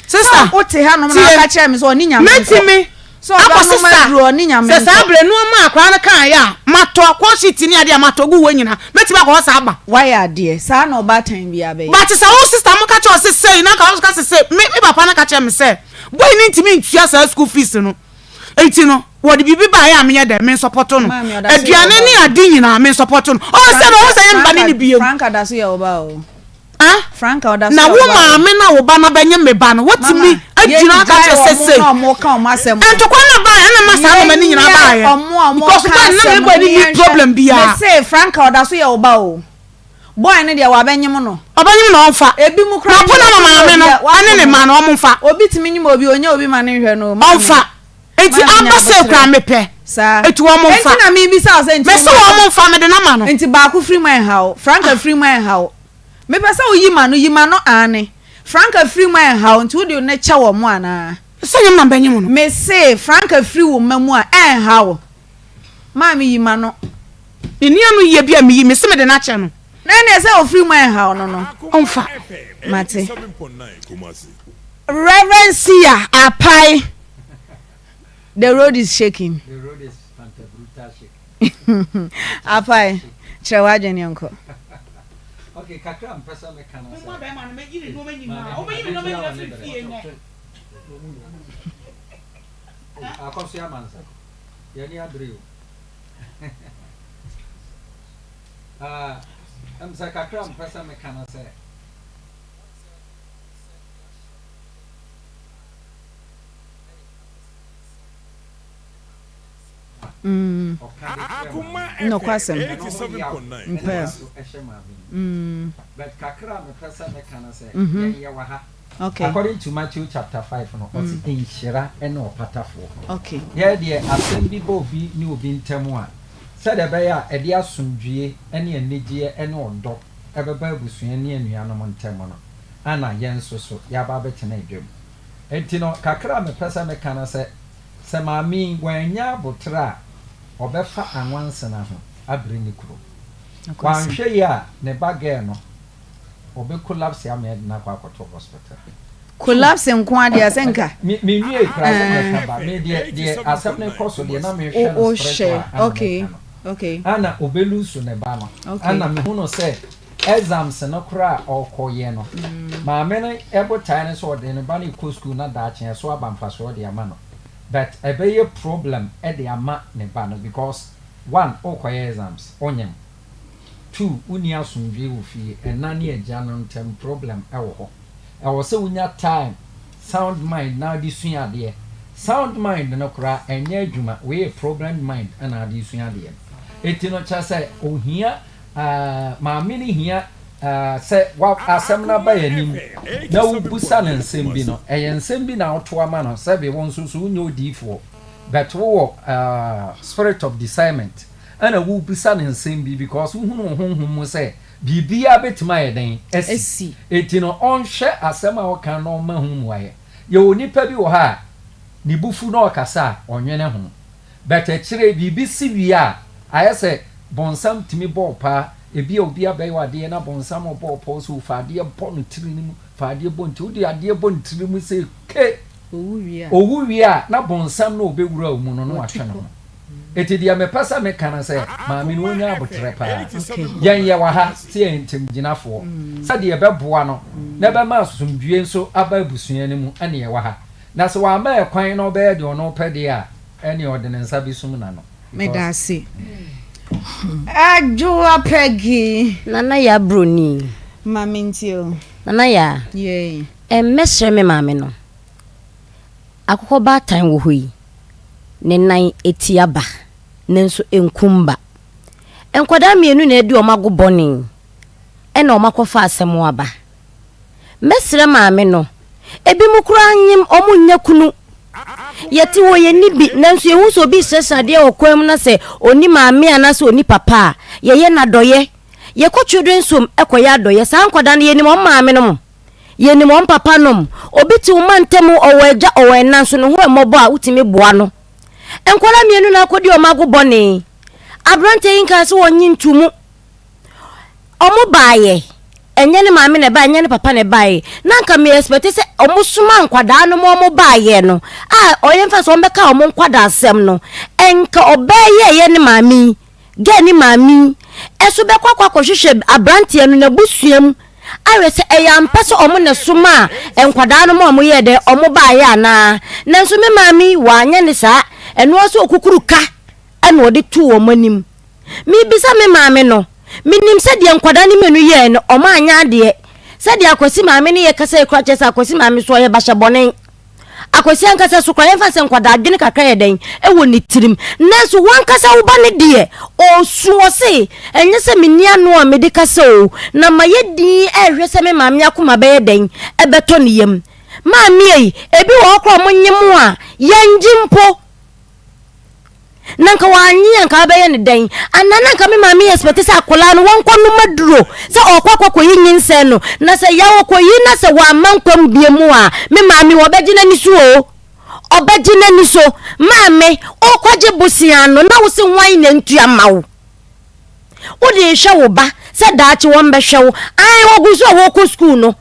sister wote ha no na ka kire me so oni nyame metimi so ba no ma duro oni nyame sister abre no ma akwa na kan ya mato akwa shit ni ade mato gu wanyina metimi akwa sa aba why ade sa na oba tan bia be but sa wo sister mo ka kire o say na ka say me papa na ka kire me say boy ni ntimi ntua sa school fees no enti no wo de bibi ba ya me de me support no aduane ni ade nyina me support no o say no wo say mba ni biye Frank adaso ya oba o Frank adaso na wo ma me na wo ba na benye me ba no what me adwuna ka kire say no mo ka o masem ento kwa na ba na masa no mani nyina ba ye because ba na me body ni problem bia me say Frank adaso ya oba o boy ne dia wa benyim no onfa ebi mu kra na pona mama me no ane ne ma no omfa obi timi nyim obi onya obi ma ne hwe no onfa enti ambase kra me pe sa eti wo omfa enti na me bi sa enti me so wo omfa me de na ma no enti ba ku free man how Frank free man how me pesa o yima no ane Frank free man how enti wo de ne cha wo mo ana senyam na benyim no me say Frank free wo mamu a how ma me yima no eni anu ye bia me yi me se me de na cha no na ne say o free man how no onfa mate Reverend Sia Apai the road is shaking Apai chewa jeni onko okay kakra mpesa me kana me ba ma no me yiri no me nyima o me yiri no me nyina fie ne akoso ya mansa yani adreo amsa kakra mpesa me kana se no kwasem but kakra me pesa me kana say ye wa ha okay according to Matthew chapter 5 no oti enhyira ene opatafo okay ye de asem bi bo bi ni obi ntemu a said e be ya e de asomdwie ene anigye ene odo e be ba abusua ne anuanom ntemu no ana ye nsoso ya ba betena edwem enti no kakra me pesa me kana say se maami gwanya botra obefa anwanse na ho abre ni kuro wanhwe ya ne bage no obe collapse ya me na kwa akoto hospital collapse nko ade asenka mi nwie kra se ba me de asem ne koso de na me hwe no stress okay ana obelusu ne ba no ana me hu no se exams no kra okoye no maame no ebo time so de ne ba na ko school na da chen so abamfa so de ama no but a be problem at the ama ne ba no because one okoye exams onyem two unia sunjwe wo fie enane agya no ntem problem ewo ho ewo se unya time sound mind na di sua de sound mind no kra enye adwuma we problem mind na di sua de etino cha say ohia maame ni hia se wa asem na ba yanim na wo busa na nsem bi no nsem bi na oto ama no se be won so unyo difo but wo spirit of discernment ana wo bisa ne nsem bi because wo hunu honhom mu say bibia betima ye den esi etino onhwe asem a woka no ma hu mu aye ye onipa bi wo ha ni bufu na okasa onwene ho beta kire bibi si wi a ayese bonsam timi ball pa ebi obi abeyade na bonsam ball pa so faade bɔ no tiri ni mu faade bɔ nti odi ade bɔ no tiri mu se ke owu wi a na bonsam na obewura mu no no atwe no eti dia me pasa me kana se ma me no nya abotre pa yen ye wa ha se entim ginafo sa de beboa no na be ma susumdue nso aba abusua ne mu ane ye wa ha na se wa ma ekwan no be de ono pede a ene ordinance bi sum na no me da se Ajo Peggy Nana ya broni Mami ntio Nana ya Ye mesre me mame no Akoko ba tan wo hoyi ne nan etiaba nenso enkumba enkwada mienu na edi omago boni e na omakofa asem aba mesre mame no ebi mukura anyim omunya kunu yeti wo ye nibi nanso ye hu so bi sesade o kwam na se oni maame anase oni papa ye na doye ye kotwedwen som ekoya doye san kwada na ye ni mo maame no ye ni mo papa no obi ti wo mantemu oweja owenanso no ho emobo a utimi boa no enkwala mienu na akodi omago boni abrante yinka se wonyi ntumu omo baaye enye ne maame ne ba enye ne papa ne baaye nanka me expect se omo suma nkwada no mo baaye no oyemfa so mbeka omo nkwada asem no enka obaye ye ne maame ge ne maame eso be kwakwa hwehwe abrante no na busuam awese eyampese omo ne suma enkwada no mo ye de omo baaye ana nanso me maame wanye ne sa eno so okukuruka eno de tu wo manim mi bisa me maame no minim se de enkwada ni menu ye no omo anya de se de akosi maame ne ye kasa ekura chesa akosi maame so ye basha bonen akosi ankasa so kwa yemfa se enkwada adwene kakra ye den ewo ni tirim nanso wankasa wo ba ne de o suo se enye se menia no a medika se o na maye din ehwe se me maame akoma be ye den ebeto ne yem maame yi ebi wo okro mo nyemu a yenjimpo nanka wanyi anka be ye ne den anananka me maame expect se akola no wonko no maduro se okwakwako yin nse no na se yawo ko yin na se wa mankwam biemu a me maame wo begina ni so o obegina ni so maame okwaje bosia no na wo se wan na ntua mawo wo de hwe wo ba se daachi wo mbe hwe wo ai wo gu so wo ko school no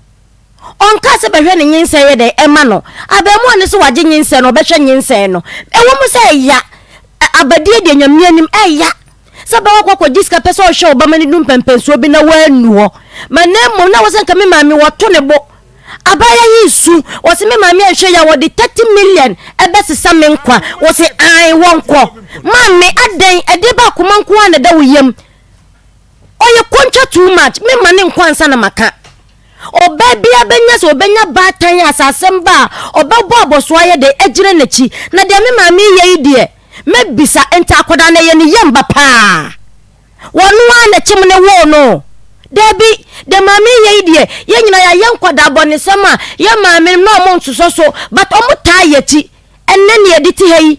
onka se behwe ne nyense ye de ema no abemu ne so waje nyense no behwe nyense no ewo mu se ya abadie de nyamianim eya saba wakwa diska pesa o show ba mani dum pempenso bi na wanu ho manemo na wo senka me maame woto ne bo abaya yisu wo se me maame ahwe ya wo de 30 million ebesesa me nkwa wo se ai wonko maame aden ede ba koma nko na da wo yam oye koncha too much me mane nkwa ansa na maka oba bia benya so benya batan asasem ba oba bo aboso aye de ejire nachi na de me maame ye idie mebisa enta akoda na ye ne yamba pa wonu ana chimne wo no debi de maame ye idie ye nyina ya yankwada bonisema ye maame no mo nsuso so but omo ta yeti enne ne editi hei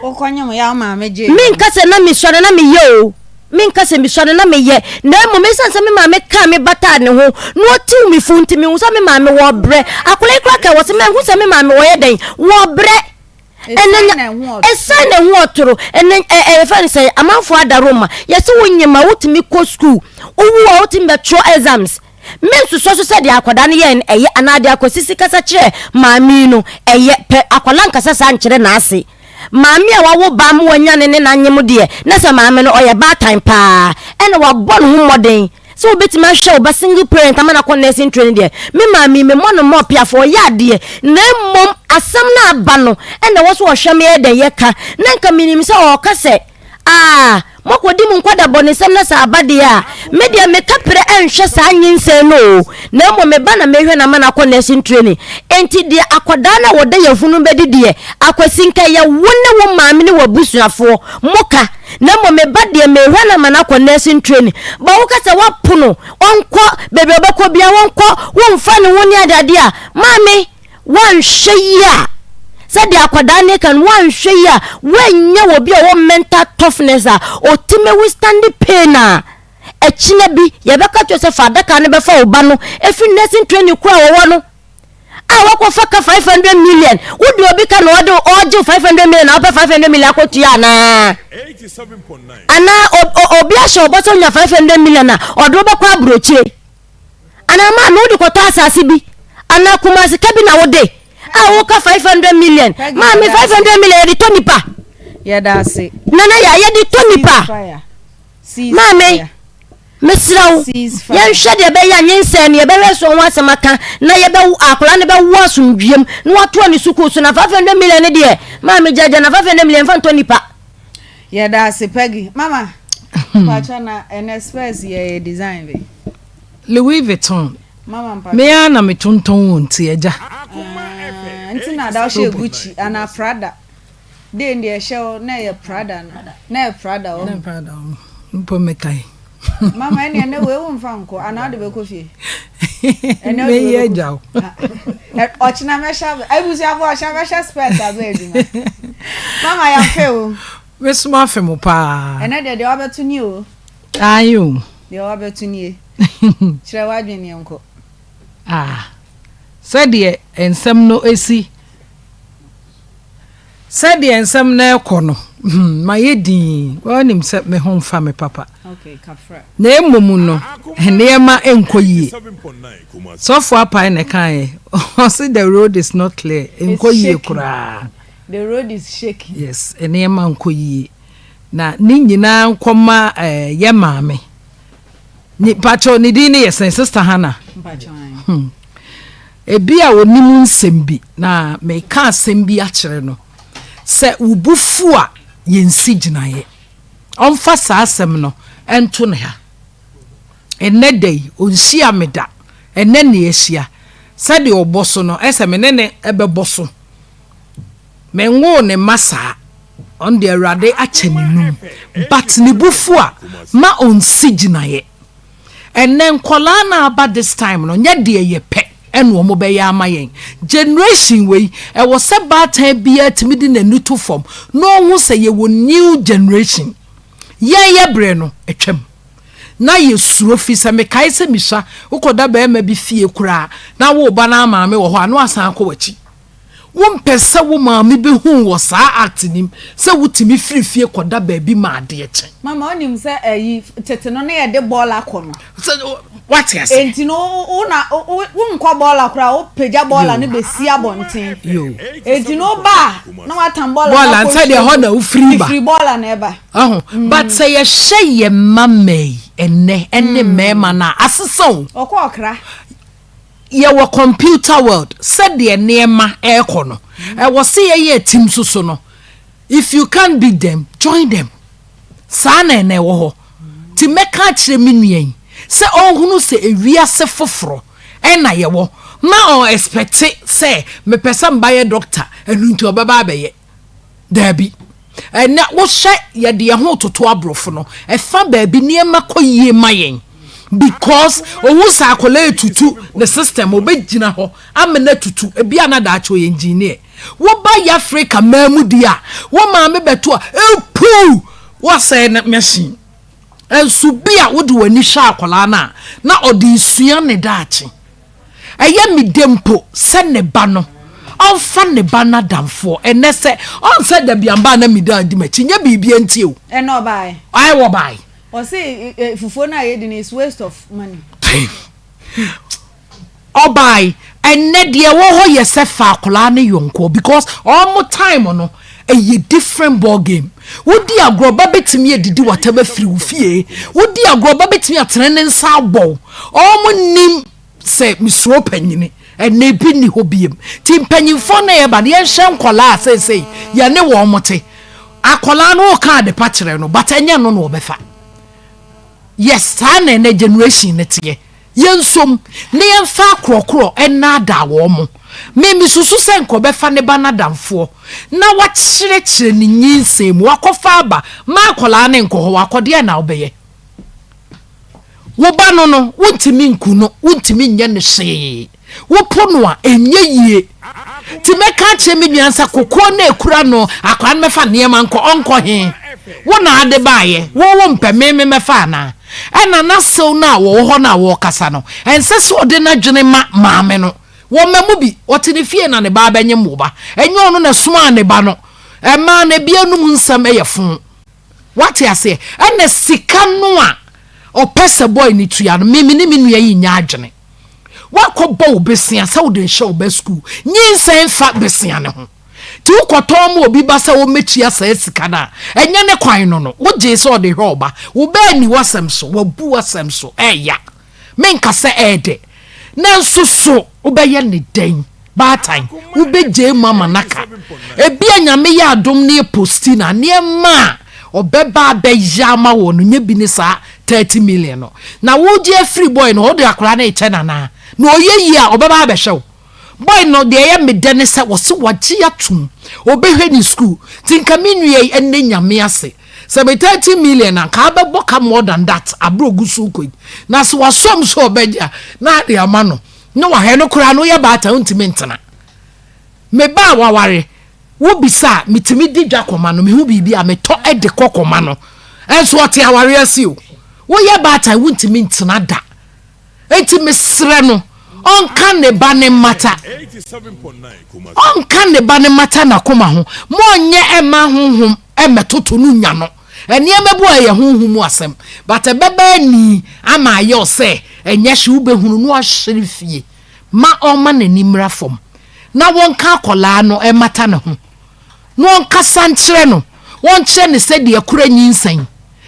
okonyam ya maame je min kase na mi sore na mi ye o min kase mi sore na mi ye na mo me sansa me maame ka me bata ne ho no tiu mi funti mi unsa me maame wo bre akole kra ka wo se me hu se me maame wo ye den wo bre esa na hu otoro enen fan say amanfo adaroma yesi wonyema wotimi ko school owu wotimi betro exams mensu so so said akwada ne ye eye anade akosisi kasa kire maami no eye pe akwala nkasa sa nkire na ase maami a wawo ba mu wanya ne na nyem de na sa maami no oye ba time pa ene wa bon hu modern so obetima hwe oba single parent amana ko nursing training de me maami me mono mo pia for ya de na mom asam na aba no ene wo so hwe me de ye ka na nka minim se o ka se mokodi mu nkwada bonisem na sa abade a media me kapre enhwe sa anyinse no na mo me ba na mehwe na mana ko nursing training enti de akoda na wode yafunu bedidie akwasinka ye wonne wo maame ne wabusuafo moka na mo me ba de mehwe na mana ko nursing training ba wo kasa wapono onko bebe obekọ bia wonko wonfa ne woni adade a maame wanhwe ya said the akwadane can one share when you will be a mental toughness or time withstand the pain a chinabi yabaka Joseph Adaka never for Bano if you nursing training crow I work for 500 million. Would you become order 500 million up 500 million Kotiana? 87.9. And now Obiasho bought on your 500 million or Doba Broche. And I'm a no Kotasa Sibi. And now Kumasi cabin our day. I woke up 500 million. Mammy 500 million the Tonipa. Yeah, that's it. Nana, ya the Tonipa. Mammy. Miss Row, you shed your bay and Nsem, your berry so once a maca, na your bell, Aklan about was from Jim, not 20 sucus and 500 million a year. Mammy judge and 500 million for 20 pa. Yeah, that's it, Peggy. Mama, Pachana and express ye design. Louis Vuitton. Mama, me ana me tonton ntia. Ntina da she Gucci and a Prada. Then the show na Prada na Prada. Na Prada. Mpo mekai. Mama ene na we won fanko ana de be kofi. Ene me ye jaw. Ochina me sha abusi afo sha me sha spent abedi. Mama ya feel. We small fem pa. Ene de obetu ni o. Ayo. De obetu ni. Chire wadwene enko. Said the Nsem no esi. Said the Nsem na ekono. My yedi, well, him set me home for me, papa. Okay, Kafra. Name Mumuno, and near my enquiry. So far, pine a kind. Oh, see, the road is not clear. Enquiry, the road is shaking. Yes, and near my enquiry. Na ninyi na kwama ye mame. Ni pacho ni dini yes sister Hannah. Pacho. Ebia woni Nsem bi na me ka asem bi a kire no. Se ubufu a yensi ginaye. Onfa sa asem no ento ne ha. Enne dey onhia meda. Enne ne ehia. Se de oboso no ese me ne ebeboso. Me ngo ne masa on the rade acheninu. But ni bufu a ma onsi ginaye. Enne nkola na aba this time no nya de ye pe. And womo be ya mayen generation we e wo se batan bia timidi na nutu form no hu se ye wo new generation ye bre no etwam na ye suro fi se me kai se misha ukoda be ma bi fie kura na wo ba na maame wo ho anu asan akọ wachi wo mpese wo maame bi hu wo sa actinim se wutimi fie koda ba bi ma ade eche mama onim se ayi tete no na ye de ball akọ no what yes enti no una nkwa ball akra o peja ball ne be si abonten yo enti no ba na watam ball ball anta de ho na u free ball na eba but say ye hye mamme enne mema na aseso okra ye wo computer world said the neema ekono e wo se ye team so no if you can't beat them join them sana na wo ho ti meka kire minuen se ohunu se ewiase foforo na ye wo ma on expect say me person buy doctor enu nti obaba abaye dabi na wo hye ye de ho toto abrofo no e fa ba bi neema koyie mayen because Owusuaa akola tutu the system obegina ho amena tutu ebia na da acho engineer wo ba ya Africa mamudi a wo ma me beto a epu wo say na machine ensu bia wo de wani hwa akola na odi sua ne daachi eye mi dempo se ne ba no onfa ne ba na damfo ene se on se da biamba na mi da di machi nya bibia ntie o no buy I wo buy or say fufu na ye is waste of money or buy and net ye wo ho ye se fa akola ne yonko because all more time no a different ball game wodi agroba betimi edidi whatever free ufie wodi agroba betimi atrene nsa abo all mo nim se misro panyini and bi ni hobiem ti panyinfo na ye ba ne hye nkola say ye ne wo mote akola no ka de pachire no but enya no no obefa yes na na generation netie yensom ne yemfa krokro ena da wo mo me susu se nkobefa ne ba na damfo na wakyerechire ni nyinsem wakofa aba ma akola ne nkoho wakode na obeye wo ba no wontimi nku no wontimi nya ne hye wo pono a enye yie ti meka che me nyansa kokko na ekura no akwa me fa ne ma onko he wo na ade baaye wo mpe me mefa na ena na so na wo ho na wo kasa no ense so de na dwene maame no wo mamu bi otini fie na ne ba benye moba enye ono na soma ne ba no ema na bianum nsam eyefun wati ase ena sika no a opese boy ni tuya no mimi ni minu yi nya adwene wakobo obesia sa wo de hye obe school nyinsen fa besia ne ho ti ukotom obi ba sa wo metua sa sika na enye ne kwan no wo je so de hwe oba wo ba ni wasem so wo bu wasem so eya menka se ede na nsusu wo be ye ne den ba time wo be je mama naka ebi anyame ya adom ne posti na ne ma obeba be yama wo no nya bi ni sa 30 million no na wo je free boy no wo de akora na eche na na oyeyi a obeba be hyew boy no de ye mede ne se wo se waji atum obehwe ni school tinka minue enne nyame ase 30 million na ka be boka more than that abrogu su ko na se wasom so obeja na de ama no no wa he no kura no ye ba ta untimi ntena me ba waware wo bisa mitimi di dwakoma no me hu bibi a me to ede kokoma no enso ote aware asi o wo ye ba ta untimi ntena da enti mesre no onka ne ba ne mata onka ne ba ne mata na koma ho mo nye ema honhom emetoto nu nya no eni emebu aye honhom asem but ebeba ni ama aye se enye hye ubehunu no ahyerefie ma oma na nimra fom na wonka akola no emata ne ho no onka sankyere no won kire ne se de akura nyinsan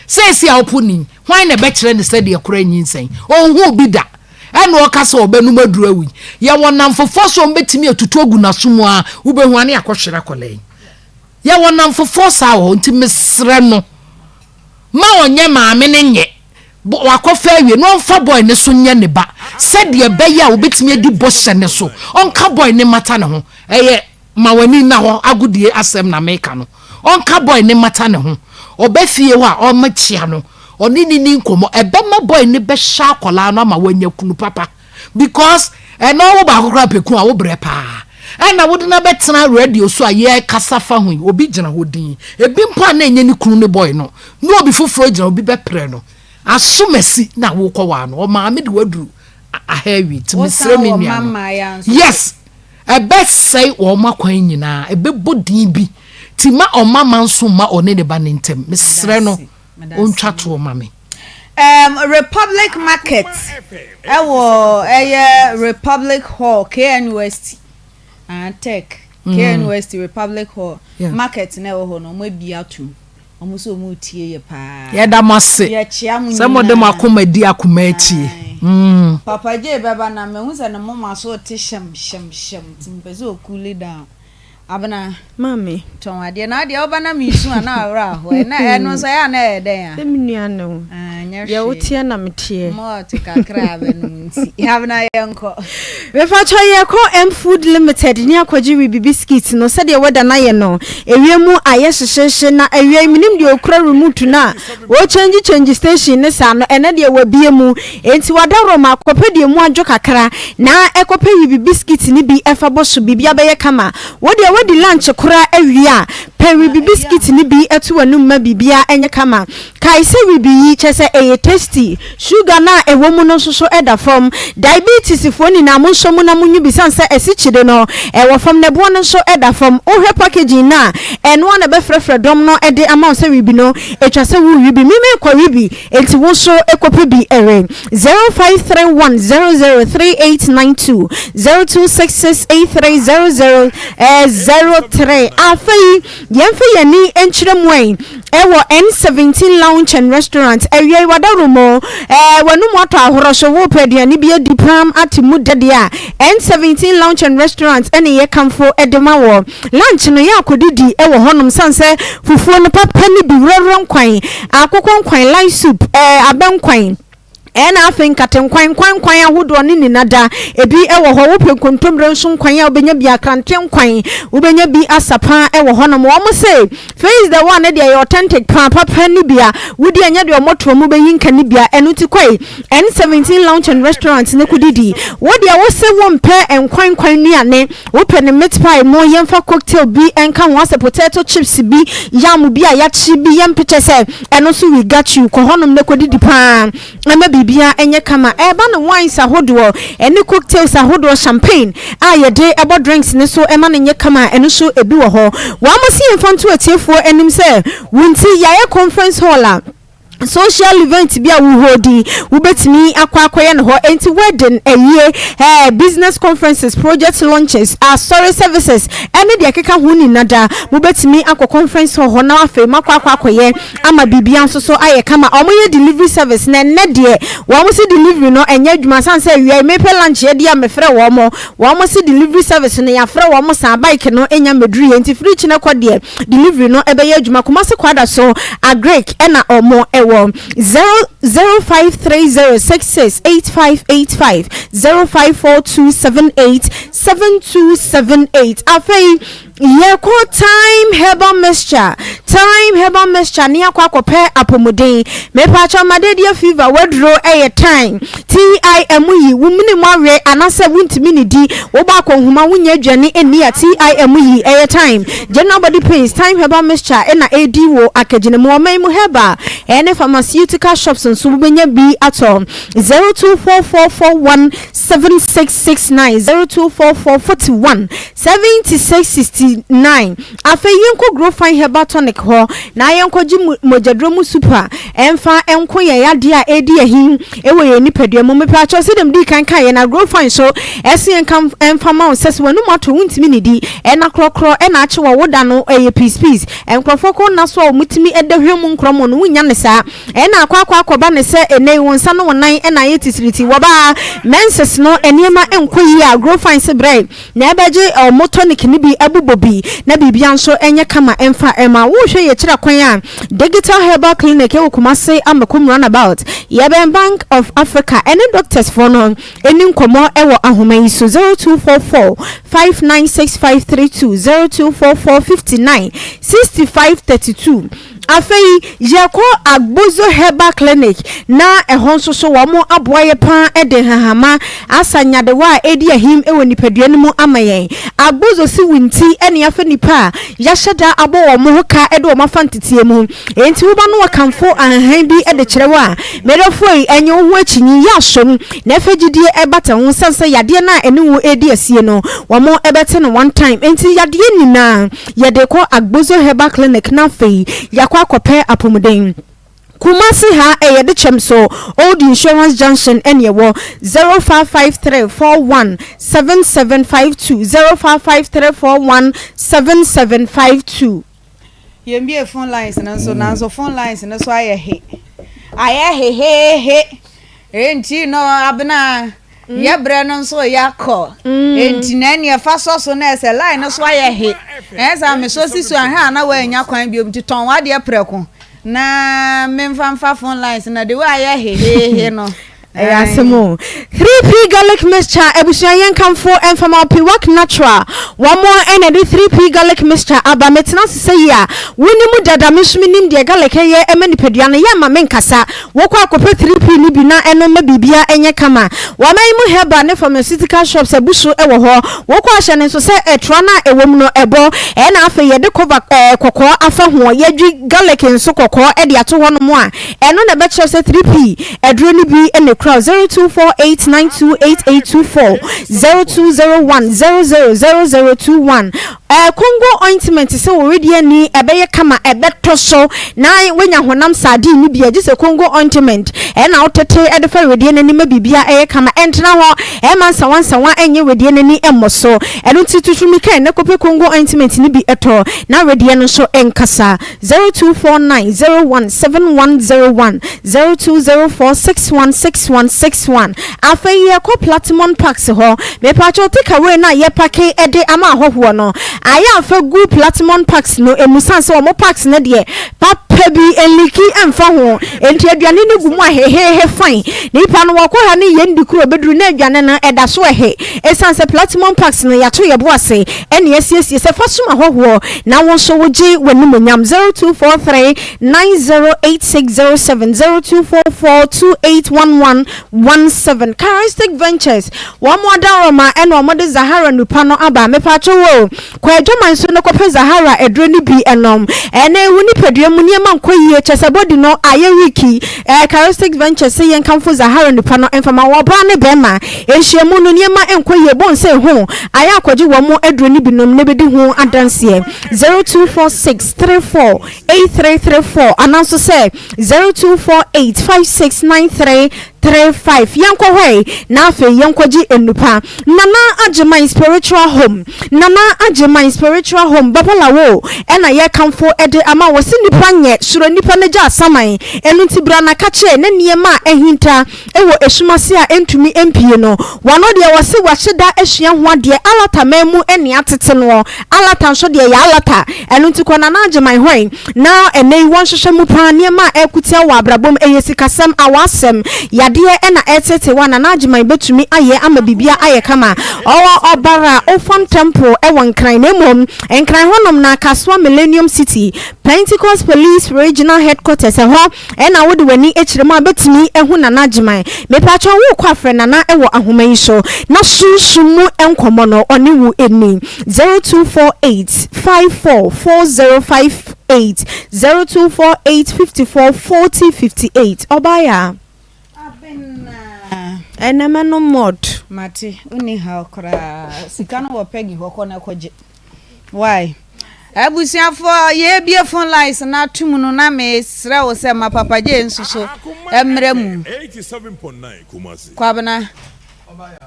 sesi a opuni hwan na be kire ne se de akura nyinsan onhu bi da eno okasa obenum aduru awi ye wonam fofo so mbetimi atutu ogu na somu a ubehu ane akohwere kolen ye wonam fofo sa ho ntimi sre no ma onye maame ne nye wakofa awie no mfa boy ne so nye ne ba sede be ya obetimi adi boshe ne so onka boy ne mata ne ho eye mawani na ho agudie asem na meka no onka boy ne mata ne ho obefie ho a omachia no oni ni nkomo ebema boy ne be sha akola no ma wanya kunu papa because eno wo ba akokra peku a wo bre pa ena wo de na betena radio so aye kasafa hu obi gina hodin ebi mpa na enye ni kunu ne boy no no obi foforo gina obi be pre no asumasi na wo kwa no o ma me de waduru a heavy to misre me nua yes ebe say wo makwan nyina ebe bodin bi ti ma o mama nso ma one de ba ne ntem misre no ontwa to mame Republic Market Republic Hall KNUST and Tech KNUST Republic Hall Market na ho no mo bia tum omuso mu tie ye pa ye da mase some of them akoma di akoma echi papa je baba na me hu se no mo maso te shem timpezo cool down abana mami ton ade na ade oba na misu ana awra ho na eno so ya na eden ya emnua no ya wotie na metie mo te kakra abenu nti abana yenko we fa cho ye ko M Food Limited ni akwaji we biscuit no se de weda na ye no ewiemu aye hyehye na ewie minim de okura remote na wo change station ne sa no ene de wabiemu enti wadaro ma kope de mu adwo kakra na ekope we biscuit ni bi efa boso bibia be ye kama wo de wadi lunch kura ewie a pe we biscuit ni bi etu anu ma bibia enye kama kai se we bi yi chese eye tasty sugar na ewo mu no so eda from diabetes foni na mo so mu na munyu bi sanse esichide no ewo from ne bo no so eda from ohwe packaging na eno na be frefre dom no ede amount se we bi no etwa se we bi mimi kwa we bi enti wo so ekope bi ere 0531003892 0266830003 afei yemfe yani enchiremwen ewo N17 Lounge and Restaurant ewie wadarumo wanu moto ahoroso wo peduani bi adipam atimu dede a N17 Lounge and Restaurant ene ye kamfo edema wo lunch no ya kodidi ewo honum sanse fufuo no papa ni bi rorron kwan akokon kwan light soup aben kwan ɛna afen katenkwan kwan ahodo ne ninada ebi ɛwɔ hɔ wo penkontomre nso nkwan a obenya bi akrante nkwan obenya bi asapa ɛwɔ hɔ no mo say face the one dey authentic papa ni bia wodi anya de omoto mu beyi nka ni bia enu ti kwai N17 lounge and restaurant ne kudidi wodi a wo se wo mpe nkwan nuane wo pe ne meat pie mo yemfa cocktail bi enka ho ase potato chips bi yam bi a yachi bi yem picture say enu so we got you ko honom ne kudidi pa ema bibia enye kama eba no wines ahodo eni cocktails ahodo champagne a ye de ebo drinks ne so ema ne nye kama enu so ebi wo ho wa mo si mfanto atiefo enim say wunti yaye conference hall social event bi a wo hodi wo betimi akwakoye ne ho enti wedding business conferences project launches sorry services ene de akeka ho ni nada wo betimi akọ conference ho na afa makwakoye ama bibia nso so aye kama omoye delivery service na ne de wo mo si delivery no enye adwuma san say wi mepe lunch ye de amefre wo mo si delivery service no ya frɛ wo mo san bike no enya medru enti free chi na kɔ de delivery no ebe ye adwuma kuma se kwada so agrek ena omo 0530668585 0542787278 afei yeko time herbal mixture ni akwakope apomuden me pacha madedia fever wedro time time yi wumini mwawe anase wuntimi ni di wo ba konhuma wunya adwane eni ya time yi time je nobody pays time herbal mixture na edi wo akagene mo mu herbal ene pharmaceutical shops nso benya bi ato 0244417669 0244417669 afa yenko grow fine herbal tonic ho na yenko ji mojadromu super emfa enko ye yade a edi ahin ewe ye nipadua mo mepa cho se dem di kan na grow fine so esen kan emfa ma onses wanu mato wuntimi ni di ena krokro ena ache wo woda no eye peace enkrofo ko na so mutimi edahwem nkromo no wunya ne sa ena akwa ne se ene wonsa no wonan ena ye tisiriti woba menses no eniema enko yi a grow fine se brei na ebeje motonic ni bi abubobi na bibia nso enye kama emfa ema wo hwe ye kira kwan a digital herbal clinic e Kumasi amekum runabout yeben Bank of Africa any doctors for no eni nkomo ewo ahoma yi so 0244596532 0244596532 afei yeko agbozo herbal clinic na ehon so wo mo aboye pan ede hahama asanyade wa edi ahim ewo nipadua no mu amayen agbozo si winti ene afa nipa ya hyeda abo wo mo hoka ede wo mafantetie mu enti wo ba no wakamfo ahan bi ede kire wa medofoi enye wo achinyi ya som na afagidie ebata ho sansa yade na ene wo edi asie no wo mo ebete no one time enti yade nina yede ko agbozo herbal clinic na fei akwakope apomuden Kumasi ha de chem so Old Insurance Junction enyewo 0553417752 0553417752 yembie phone lines nanso phone lines so aye enti no abna yebre no so yakọ enti na ne fa so na ese line no so aye esa me so si so aha na wa anya kwan bi omti ton wa de preko na memfa phone lines na de wa aye no Asemo 3P garlic mixture ebusuan yenkamfo enfama opi work natural one more ene 3P garlic mixture aba metena sese ya woni mu dada mesumi nim de garlic ye emanipadua no ya ma menkasa wokọ akope 3P ni bi na eno ma bibia enye kama wamai mu heba ne pharmaceutical shops ebusu ewo ho wokọ ahye ne so se etra na ewom no ebo na afa ye de cover kokọ afa ho ye dwi garlic nso kokọ e de ato ho no mu a eno na be kire se 3P edro ni bi ene 0248928824 0201000021 Congo ointment se already ni ebeye kama ebeto so na wenya honam sadi ni bia gise Congo ointment na otete edefa wedie nani mabibia eye kama entna ho mansa wansa enye wedie nani emmoso eno titutumi kan na kope Congo ointment ni bi eto na wedie no so enkasa 0249017101 0204616161 afeye ko platinum packs ho me pacho take away na ye pake ede ama ahoho no aya fa gu platinum packs no emusan se omo packs ne de papa bi enliki emfa ho enti aduane ne gu mu ahehehe fine nipa no wakwa ne yendi kuro beduru na aduane na eda so ehe esan se platinum packs no yato yebo ase ene asiesie se fasuma hoho na won so woji wanimonyam 0243 908607 0244281117 Charistic Ventures one more daroma eno omode Zahara nupa no aba mepacho wo kwa adwaman so no kope Zahara edro ni bi enom ene woni padua mu niema nkoyie chese body no aye wiki Charistic Ventures say yenkamfo Zahara nupa no emfama wo bra ne bema ehyiemu no niema enkoyie bonse ho aye akwaji wo mo edro ni binom ne bedi ho adanse 0246348334 ananso say 0248569335 yanko hwe na afi yankoji enupa nana agema spiritual home babala wo ena ye kamfo ede ama wose nipa nye suro nipa ne ja saman enu ti bra na kache ne niema ehinta ewo esumase a entumi empie no wano de wose waheda ehia ho ade alata memu eni atete no alata nso de ya alata enu ti kona na agema hwe na ene won hwehwe mu pa niema ekutia wa abrabom eyesikasem awasem yade ena etete wa na agema betumi aye ama bibia aye kama owo obara ofam temple ewon kran na mom enkran honom na Kaswa Millennium City Pentecost Police Regional Headquarters ho ena wode wani echirema betimi ehu na agema mepacho wo kwafre na ewo ahoman so na sunsumu enkomo no oni wu eni 0248544058 0248544058 obaya enamano mod mate uni hakra sikano wopegi hoko na koje why abusiafo ye bie phone lines na tumuno na me sra wo se ma papa je nsuso emremu 87.9 Kumasi kwabana obaya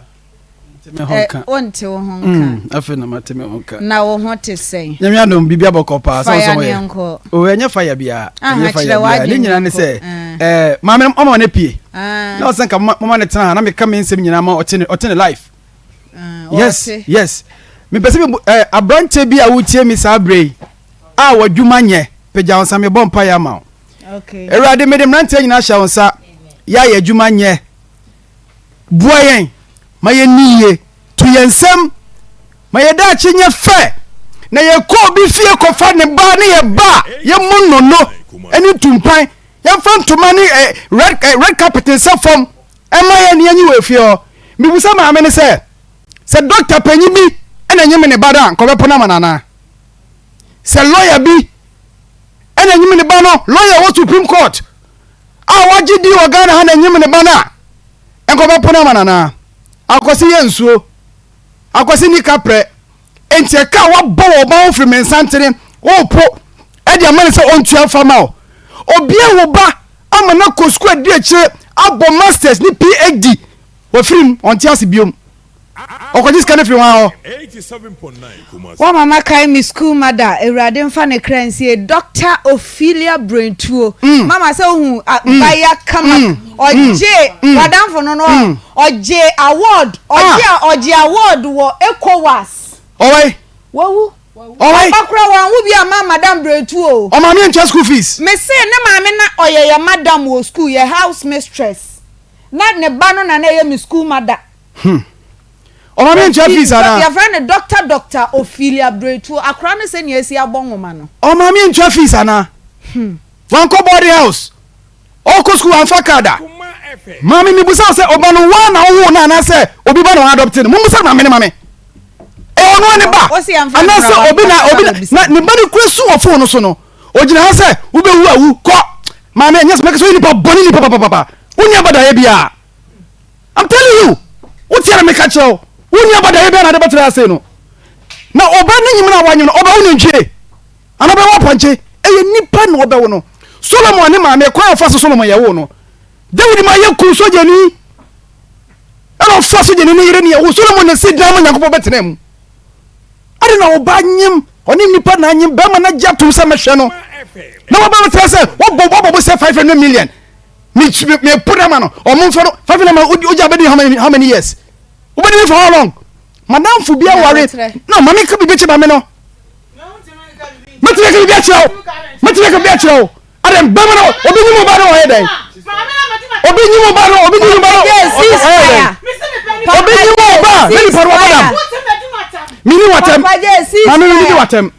onte wo honka afi na mateme honka na wo hote sen nyamya no bibia bokopa so so o enye fire bia enye fire bia ni nyina ne se maame omo na pie na o senka mama ne tena na me ka me nsem nyina ma otene life yes me pese abranche bia wutie mi sa brei a wadwuma nye peja onsa me bompa ya ma okay erade me de mrante nyina hya onsa ya ya adwuma nye buayen maye niye to yensem maye da chinye fe na ye ko bi fie ko fa ne ba ne ye ba ye munnono eni tumpan ye fa ntoma ni red carpet se form e maye ne anyi we fie o mi busa ma ame ne se doctor panyi bi ena nyime ne ba da ko be pona manana se lawyer bi ena nyime ne ba no lawyer wo Supreme Court a waji di o Ghana ha na nyime ne ba na enko be pona manana akwasi yensuo akwasi ni kapre entie ka wa bo oba ofri mensantere wo po e dia mane se ontua fama o obia wo ba ama na kosku adi eche abo masters ni PhD wo film ontia se biom okwadi scan free wa o 87.9 Kumasi wa mama kai mi school mother ewrade mfa ne kransie Dr. Ophelia Braintuo mama se ohun baya kama oje madam no oje award oje award wo ECOWAS owe wowu owe akra wan wo bia madam Braintuo o ma me ncha school fees me se ne maame na oyeye madam wo school ye house mistress na ne ba no na ye mi school mother o ma me ncha fees ana your friend Dr. Ophelia Braintuo akra ne se ne esi abonwoma no o ma me ncha fees ana wan ko body house o ko school an fakada mami mi busa se oba no wa na wo na na se obi ba no adopted mu busa na me ne mame e ono ne ba ana se obi na ne ba ne kwesu wo phone so no ogina ha se wo be wu awu ko mame nyes make so ni pa boni ni papa unya bada ye bia I'm telling you what you make a show unya bada ye bia na de betra se no na oba ne nyimna wa nyim oba wo ntwe ana be wa panche e nipa na oba wo no Solomon ne mame kwa fa Solomon ye wo no David ma ye ku soje ni ana fa soje ni yire ni ye wo Solomon ne sidam nyakopo betena mu ade na oba nyim oni nipa na nyim be ma na jatum se mehwe no na oba betra se wo bo se 500 million me put am no o mo fo 500 million oja be how many years wo be for how long madam fu bia ware no mami ka bi beche ba me no Metri be chao. Metri be chao. Adam Bemano, obi ni mo ba no head. Obi ni mo ba no, obi ni mo ba no. Obi ni mo ba, me ni paro madam. Mini watem. Mami mini watem.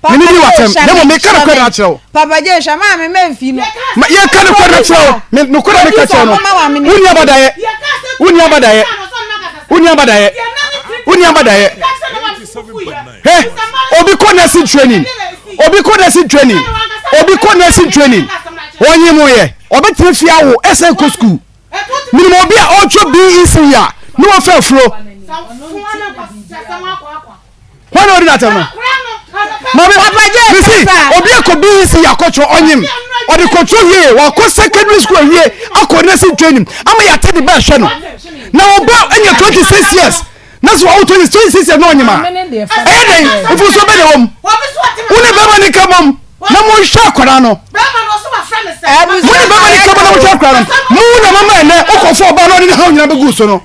Mini watem. Nemo me kan kwara chao. Papa je sha ma me memfi no. Ye kan kwara chao. Me no kwara me ka chao no. Unya badaye. Unya badaye. Unya badaye. Unya badaye. Hey, obi ko nursing training. Obi ko nursing training. Obi ko nursing training. Onye mo ye. Obi trefia wo SN ko school. Minimum obi a ocho BEC ya. No fair flow. When ori that no. Mama Papa je. See, obi a ko BEC ya coach onyim. Or the control here, wa ko secondary school here, akọ nursing training. Ama ya take the best no. Now about any 26 years. That's what 26 years no nyima. Eh, if you so be the home. Uni be mani kamom. Na mo hwa kwara no. Muni be mani kamom na mo hwa kwara no. Mu na mama ene okofo ba no ni ha nyina be gu so no.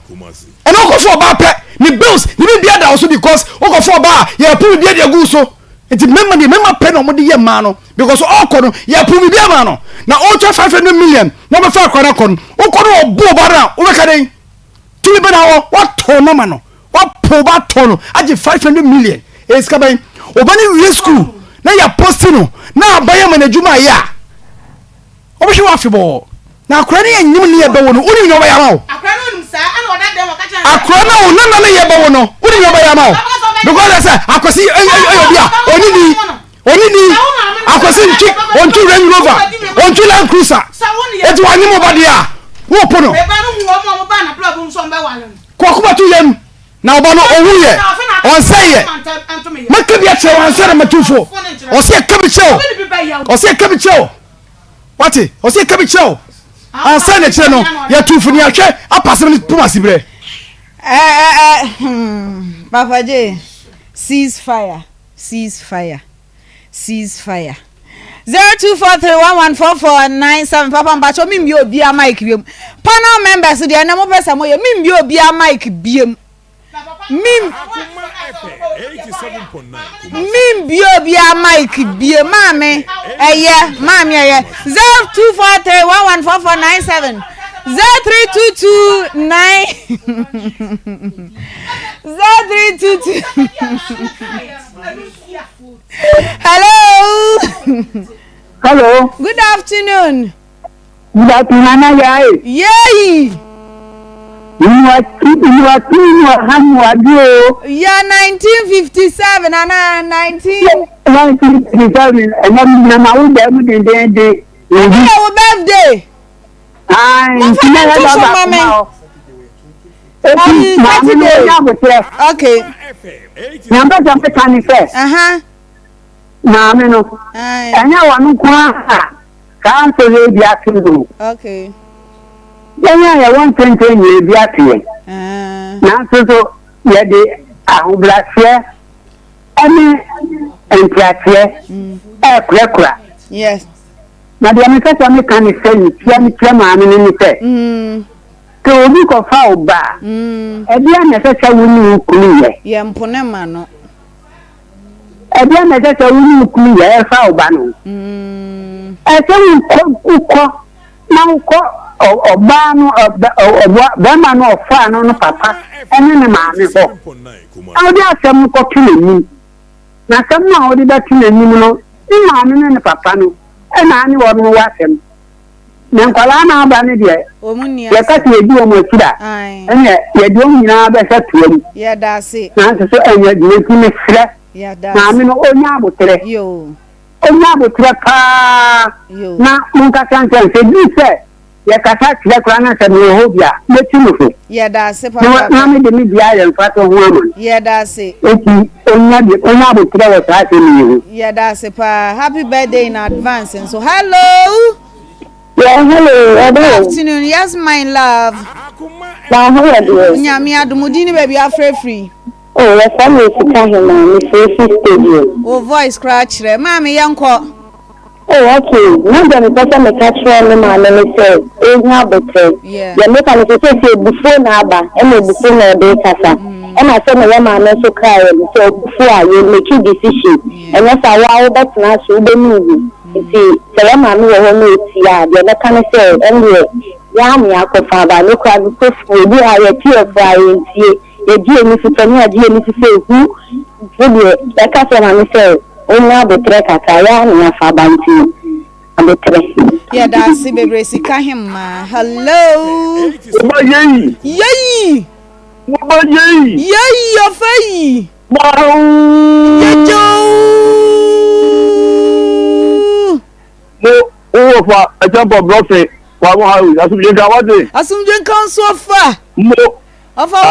Ene okofo ba pe ni bills ni be bia da also because okofo ba ya pu bia de gu so. Enti memma pe no mo de ye ma no because okọ no ya pu bia ma no. Na o 500 million na be fa kwara kon. Okọ no obo ba na o be ka den. Tumi be na wo what to mama no. What poba tono aje 500 million eskaban obani we school na ya postino na abaya manajuma ya obihwe afebo na akura ne yanyim ne yebe wono uni nyoba ya mawo akura no nim sa ana oda dem waka cha akura no na ne yebe wono uni nyoba ya mawo because I say akosi oyobia onini akosi nchi ontu Range Rover ontu Land Cruiser etu anyim obadia wo pono eba no wo mo ba na problem so mbe wale kokuma tu yem na obono owuye on say make be che wan say na matufo o say kabicheo what o say kabicheo an say na che no ya tufu ni ahwe apase ni pumasi bre Papa J ceasefire 0243114497 Papa Mbacho mimbi obi a mic biem panel members de na mo pesa mo ye mimbi obi a mic biem mimbi obi a mic biem mame eye mame eye 0243114497 0322 Hello. Good afternoon. Good afternoon, Yay. You are 1957 and 1957 and I'm birthday. Okay. Number jump can first. Na me no. Anya wanu kwa kan so le bia tindo. Okay. Anya ya 120 ye bia tie. Na so ye de ahoblasie ani entratie kura. Yes. Na dia me kasa me kan se ni tia ma me ni se. Ke obi ko fa oba. E bia na se wuni kunu ye. Ye mpone ma no. Ebia na je wuni kunu ye fa oba no. Se uko na uko oba no oba ma no fa no papa ene ne ma me ho. Awdi asem ko tunani. Na asem na awdi da tunani no, ni ma me ne papa no. E na ani wo no wasem. Na nkwala na aba ne de. Omunia. Ye ka ti ebi o mo tira. Ene ye di o nyina ba sa tuam. Ye da se. Na so enye di eti ne fre. Ya da. Na me no onya abotre. Yo. Onya abotre pa. Yo. Na munka kan se di se. Ye ka ta tire kra na se me ho bia. Me ti no so. Ye da se papa. Na me de mi bia ye mfa to ho amon. Ye da se. Eti onya abotre wo ta se mi. Ye da se pa. Happy birthday in advance. And so hello. Yeah, hello. Good afternoon. Yes, my love. Nyami adumudini baby afre free. Oh, yes, I'm studio. Oh, voice scratch re. Mami yanko. Oh, okay. Now that the person me catch me ma me say, "Eh, na betre." Yeah. Ya me kan say before na aba, e me before na dey kasa. And I said, my man, so cry, so before you make a decision. And that's how that's not so the movie. You see, so I'm not the other kind of say, and Yami, Akoma, no crowd, we do have a tear frying, a dear Mrs. Tony, a dear Mrs. Who, like I said, I'm saying, oh, now the track at Ayana Fabanti. Yeah, that's it, baby. Sika him, hello. Yay! Yay! Yay! Yay, your face! Wow! No, oh, I jump on Broadway. Wow, that's what you got. What day? Asumdwen kan so fa. No. Ofa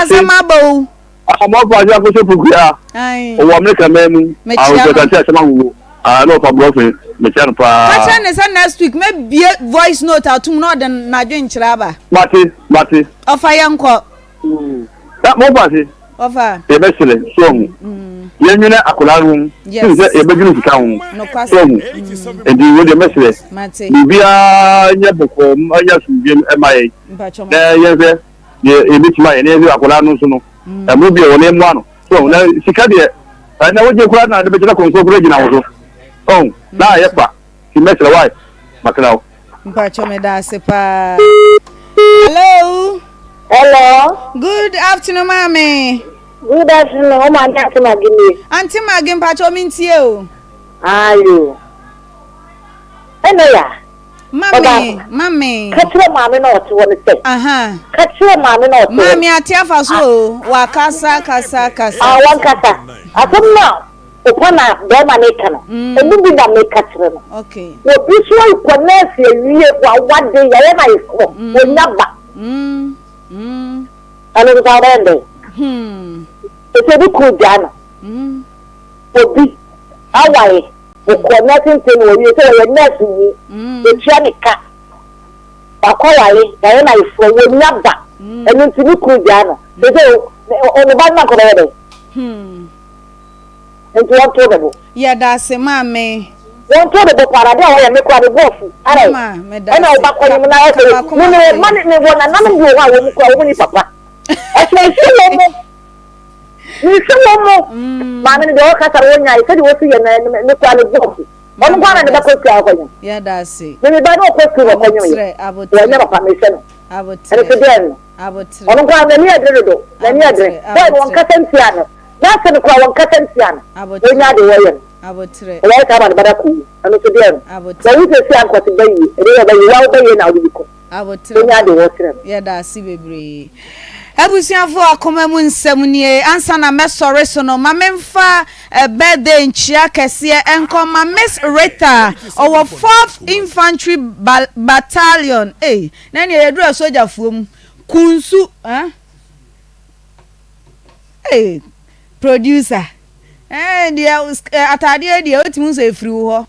samabo. I'm up for Jacob Pukia. Ai. O wa make memu. I will get a chance no for Broadway. Me chan pa. Kacha ne say next week maybe voice note atum no den na dwen kiraba. Mate. Ofa yanko. That mo party. Ofa. E be sele so. Yenwene akola room. Yes. Say e be ginu sika ho. No kwase. And we the message. Mate. Bibia nya boko anya sumbi emaye. Mpacho. Yense ye bitima ene ye akola no so no. E mo bi e wona emu ano. So na sika de na woje kura na de be tena konso kura gina wo so. Oh, na ye pa. Ki message why? Makala. Mpacho me da se pa. Hello. Hello. Good afternoon, mommy. Good afternoon, Auntie Maggie. Auntie Maggie, Mpacho mintie o. Ayo. Enoya. Mami. Kachira mami na otu woni se. Aha. Kachira mami na otu. Mami atia fa so wa kasa. Wan kasa. Asom na opana be ma ne kana. Ebu bi da me kachira no. Okay. Wo biso ikonesi ewie wa wade ya na ifo. Onyaba. Ano ga rende. Ese bi ku jana. Obi awai. Connecting to you say your next you the chanika akwale na na ifo we nyaba enu tini kujana they say on the bank ko dey into what to yeah that's mama won to the para dey o me kwa the boss are na o ba ko ni na o ni man ni wona na me wo wa wo kwa wo ni papa e say mo ni mo mama ni de o ka sa wo nya e say wo si ye na me kwa the boss on kwa na de ba ko kwa ko yeah that's it me ba no ko kwa ko nyo wo nya papa me se no abotre ene ko den abotre on kwa na ni adre do na ni adre bo won ka tantia no na se no kwa won ka tantia no wo nya de wo ye abotre wo ka ba de ba ku ene ko den abotre na wi se si anko te bayi ere ba yi wa ba yi na wo ko abotre wo nya de wo tre yeah that's it bebre Ebusiafo Akoma mu Nsem nie ansa na mesore so no mamemfa birthday nchia kese enkoma Miss Rita our 4th Infantry Battalion na ne edura soldier fuom kunsu producer dia atade dia otimu so efiri ho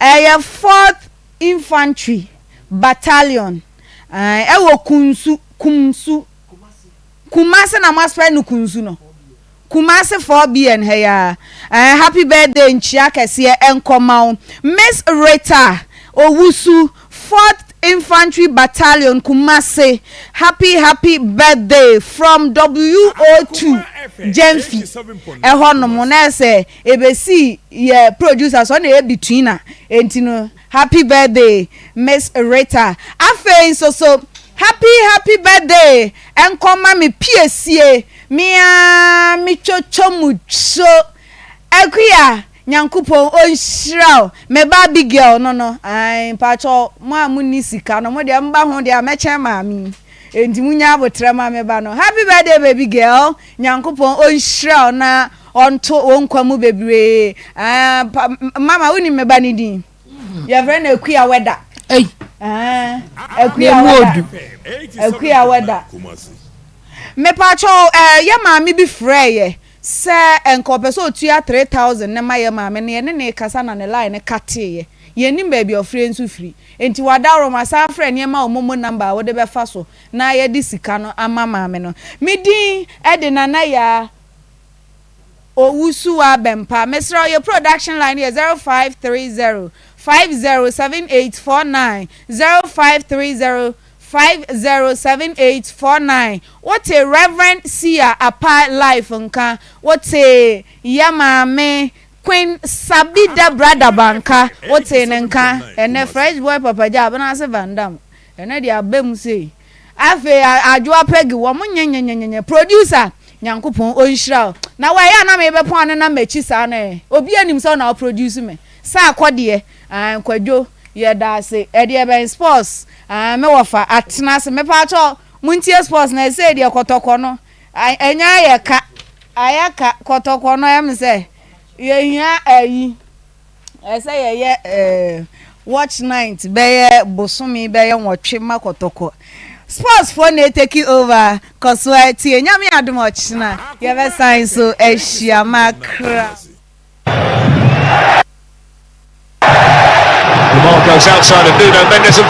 4th Infantry Battalion ewo Kumasi na maspe no kunsu no Kumasi 4BN heya happy birthday nchia kese enkoma Miss Rita Owusuaa 4th Infantry Battalion Kumasi happy birthday from WO2 Jemfi ehonom na se ebesi ye producer so na between entino happy birthday Miss Rita afei so happy birthday enkoma me piesie mi chochomucho akuya nyankopon onhiraw me ba big girl no ai pacho mo amuni sika no mo de mba ho de ameche maami enti munya abotre ma me ba no happy birthday baby girl nyankopon onhiraw na onto onkwamu bebre mama woni me ba ni din ya friend akuya weda akuya weda me pacho ya maami bi freye se enkopeso otua 3000 ne ma ye maame ne kasa na ne line kate ye nim ba bi ofre nsu firi enti wadaro masa frɛ ne ma omomo number wo de be fa so na ye di sika no ama maame no medin de na ya Owusuaa Bempah mesra your production line here 0530 507849 0530 507849 what a Reverend Sia Apa life nka what a Yamame Queen Sabida brother banka what a nka and fresh boy papa job na se vandam and dia bem say afe adwoa pegi wo munyenyenyenye producer nyankopon onhira na wa ya na me be pon na machi sa na obi anim so na produce me sa akode kwadwo ye da se e de ben sports me wofa atena se me pa cho muntie sports na se de kotoko no enya ye ka ayaka kotoko no em se ye hia ayi say ye watch night be ye bosumi be ye nwotwe makotoko sports for na take over cause we tie nyame adom ochina ye be sign so ehia makra. The ball goes outside of Nuno Mendes and